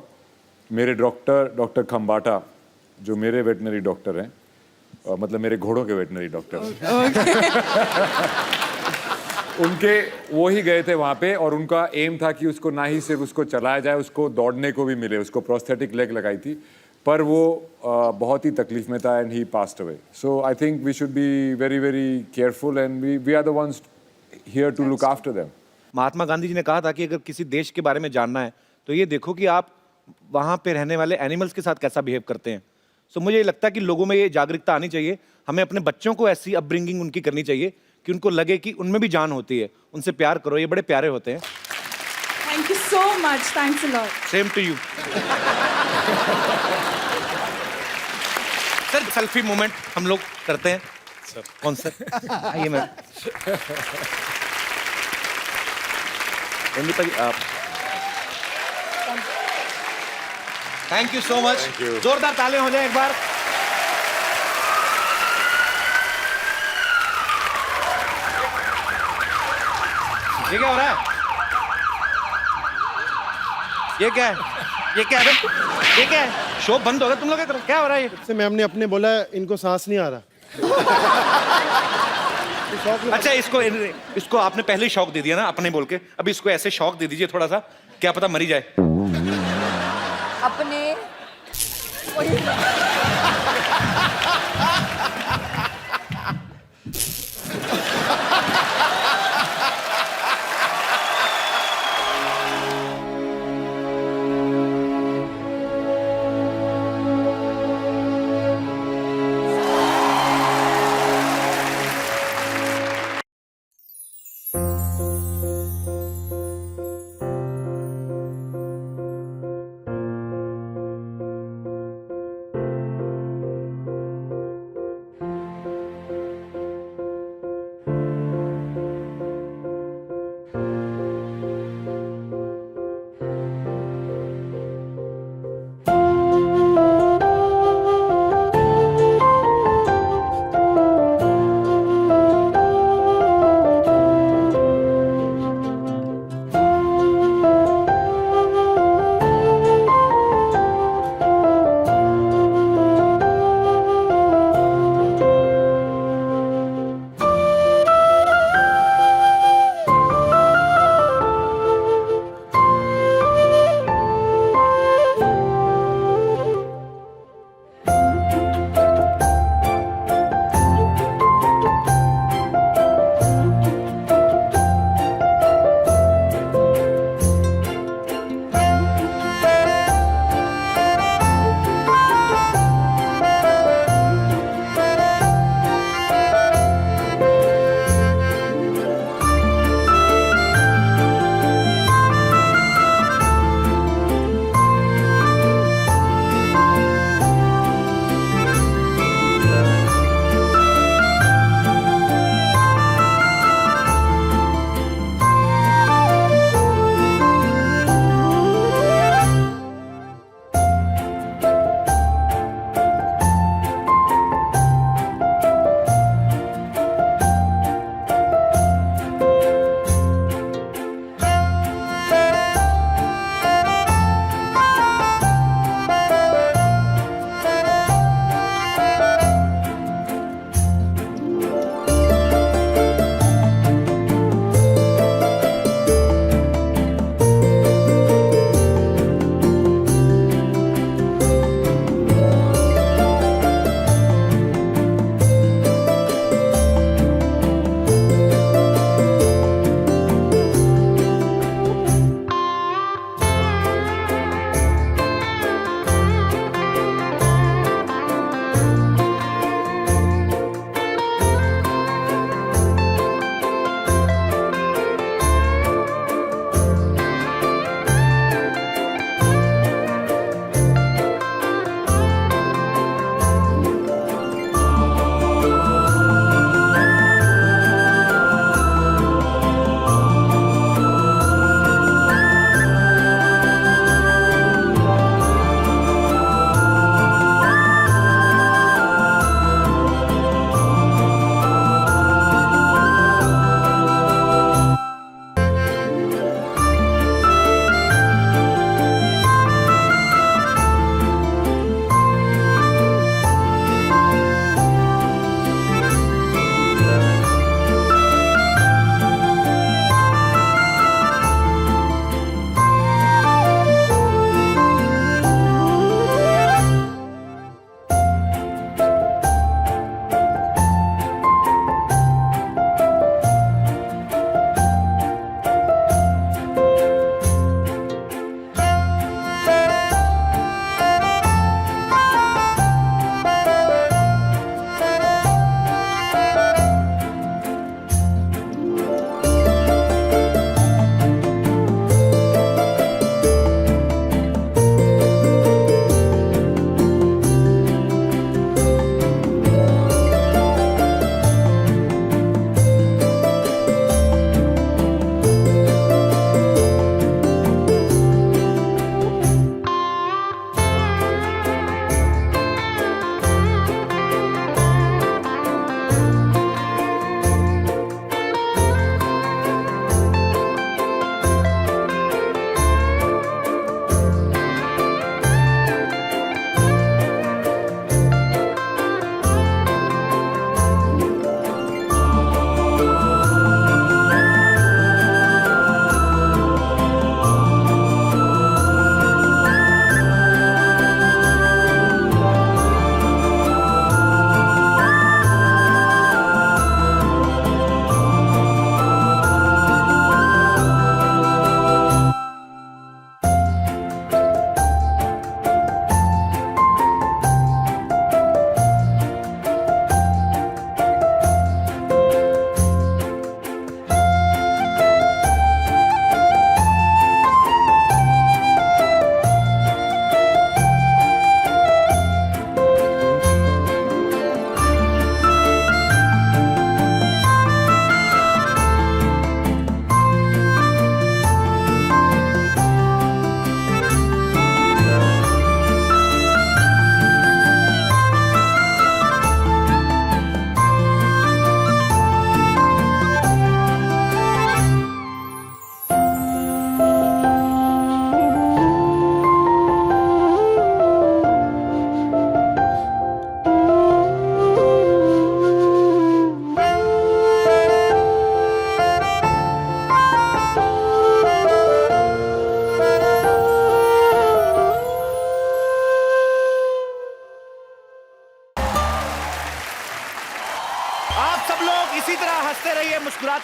Speaker 11: मेरे डॉक्टर खम्बाटा जो मेरे वेटनरी डॉक्टर हैं, मतलब मेरे घोड़ों के वेटनरी डॉक्टर उनके वो ही गए थे वहाँ पे और उनका एम था कि उसको ना ही सिर्फ उसको चलाया जाए, उसको दौड़ने को भी मिले। उसको प्रोस्थेटिक लेग लगाई थी पर वो बहुत ही तकलीफ में था and he passed away. So I think we should be very very careful and we are the ones here to look after them.
Speaker 10: Mahatma Gandhi ji ने कहा था कि अगर किसी देश के बारे में जानना है तो ये देखो कि आप वहाँ पे रहने वाले एनिमल्स के साथ कैसा बिहेव करते हैं। सो मुझे लगता है कि लोगों में ये जागरूकता आनी चाहिए। हमें अपने बच्चों को ऐसी अपब्रिंगिंग उनकी करनी चाहिए कि उनको लगे कि उनमें भी जान होती है। उनसे प्यार करो, ये बड़े प्यारे होते हैं।
Speaker 15: Thank you so much, thanks a lot.
Speaker 10: Same to you. Sir selfie moment हम लोग करते हैं सर। कौन सर? आइए मैम। रंजीत जी आप। Thank you so much. जोरदार तालियां हो जाए एक बार। ये क्या हो रहा है? ये क्या है? ये क्या है? ये क्या है? शो बंद हो गया, तुम लोग क्या कर रहे हो? क्या हो रहा है ये?
Speaker 13: से मैम ने अपने बोला इनको सांस नहीं आ रहा।
Speaker 10: अच्छा इसको आपने पहले ही शौक दे दिया ना अपने बोल के। अभी इसको ऐसे शौक दे दीजिए थोड़ा सा, क्या पता मरी जाए।
Speaker 9: अपने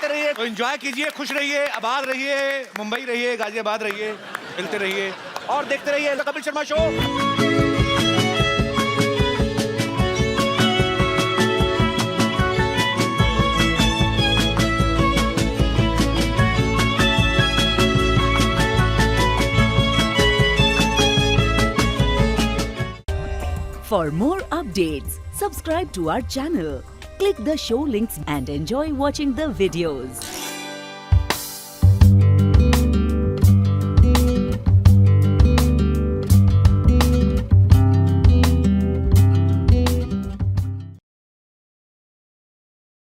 Speaker 10: देखते रहिए, तो एंजॉय कीजिए, खुश रहिए, आबाद रहिए, मुंबई रहिए, गाजियाबाद रहिए, मिलते रहिए और देखते रहिए the Kapil Sharma show.
Speaker 1: For more updates, subscribe to our channel, click the show links and enjoy watching the videos.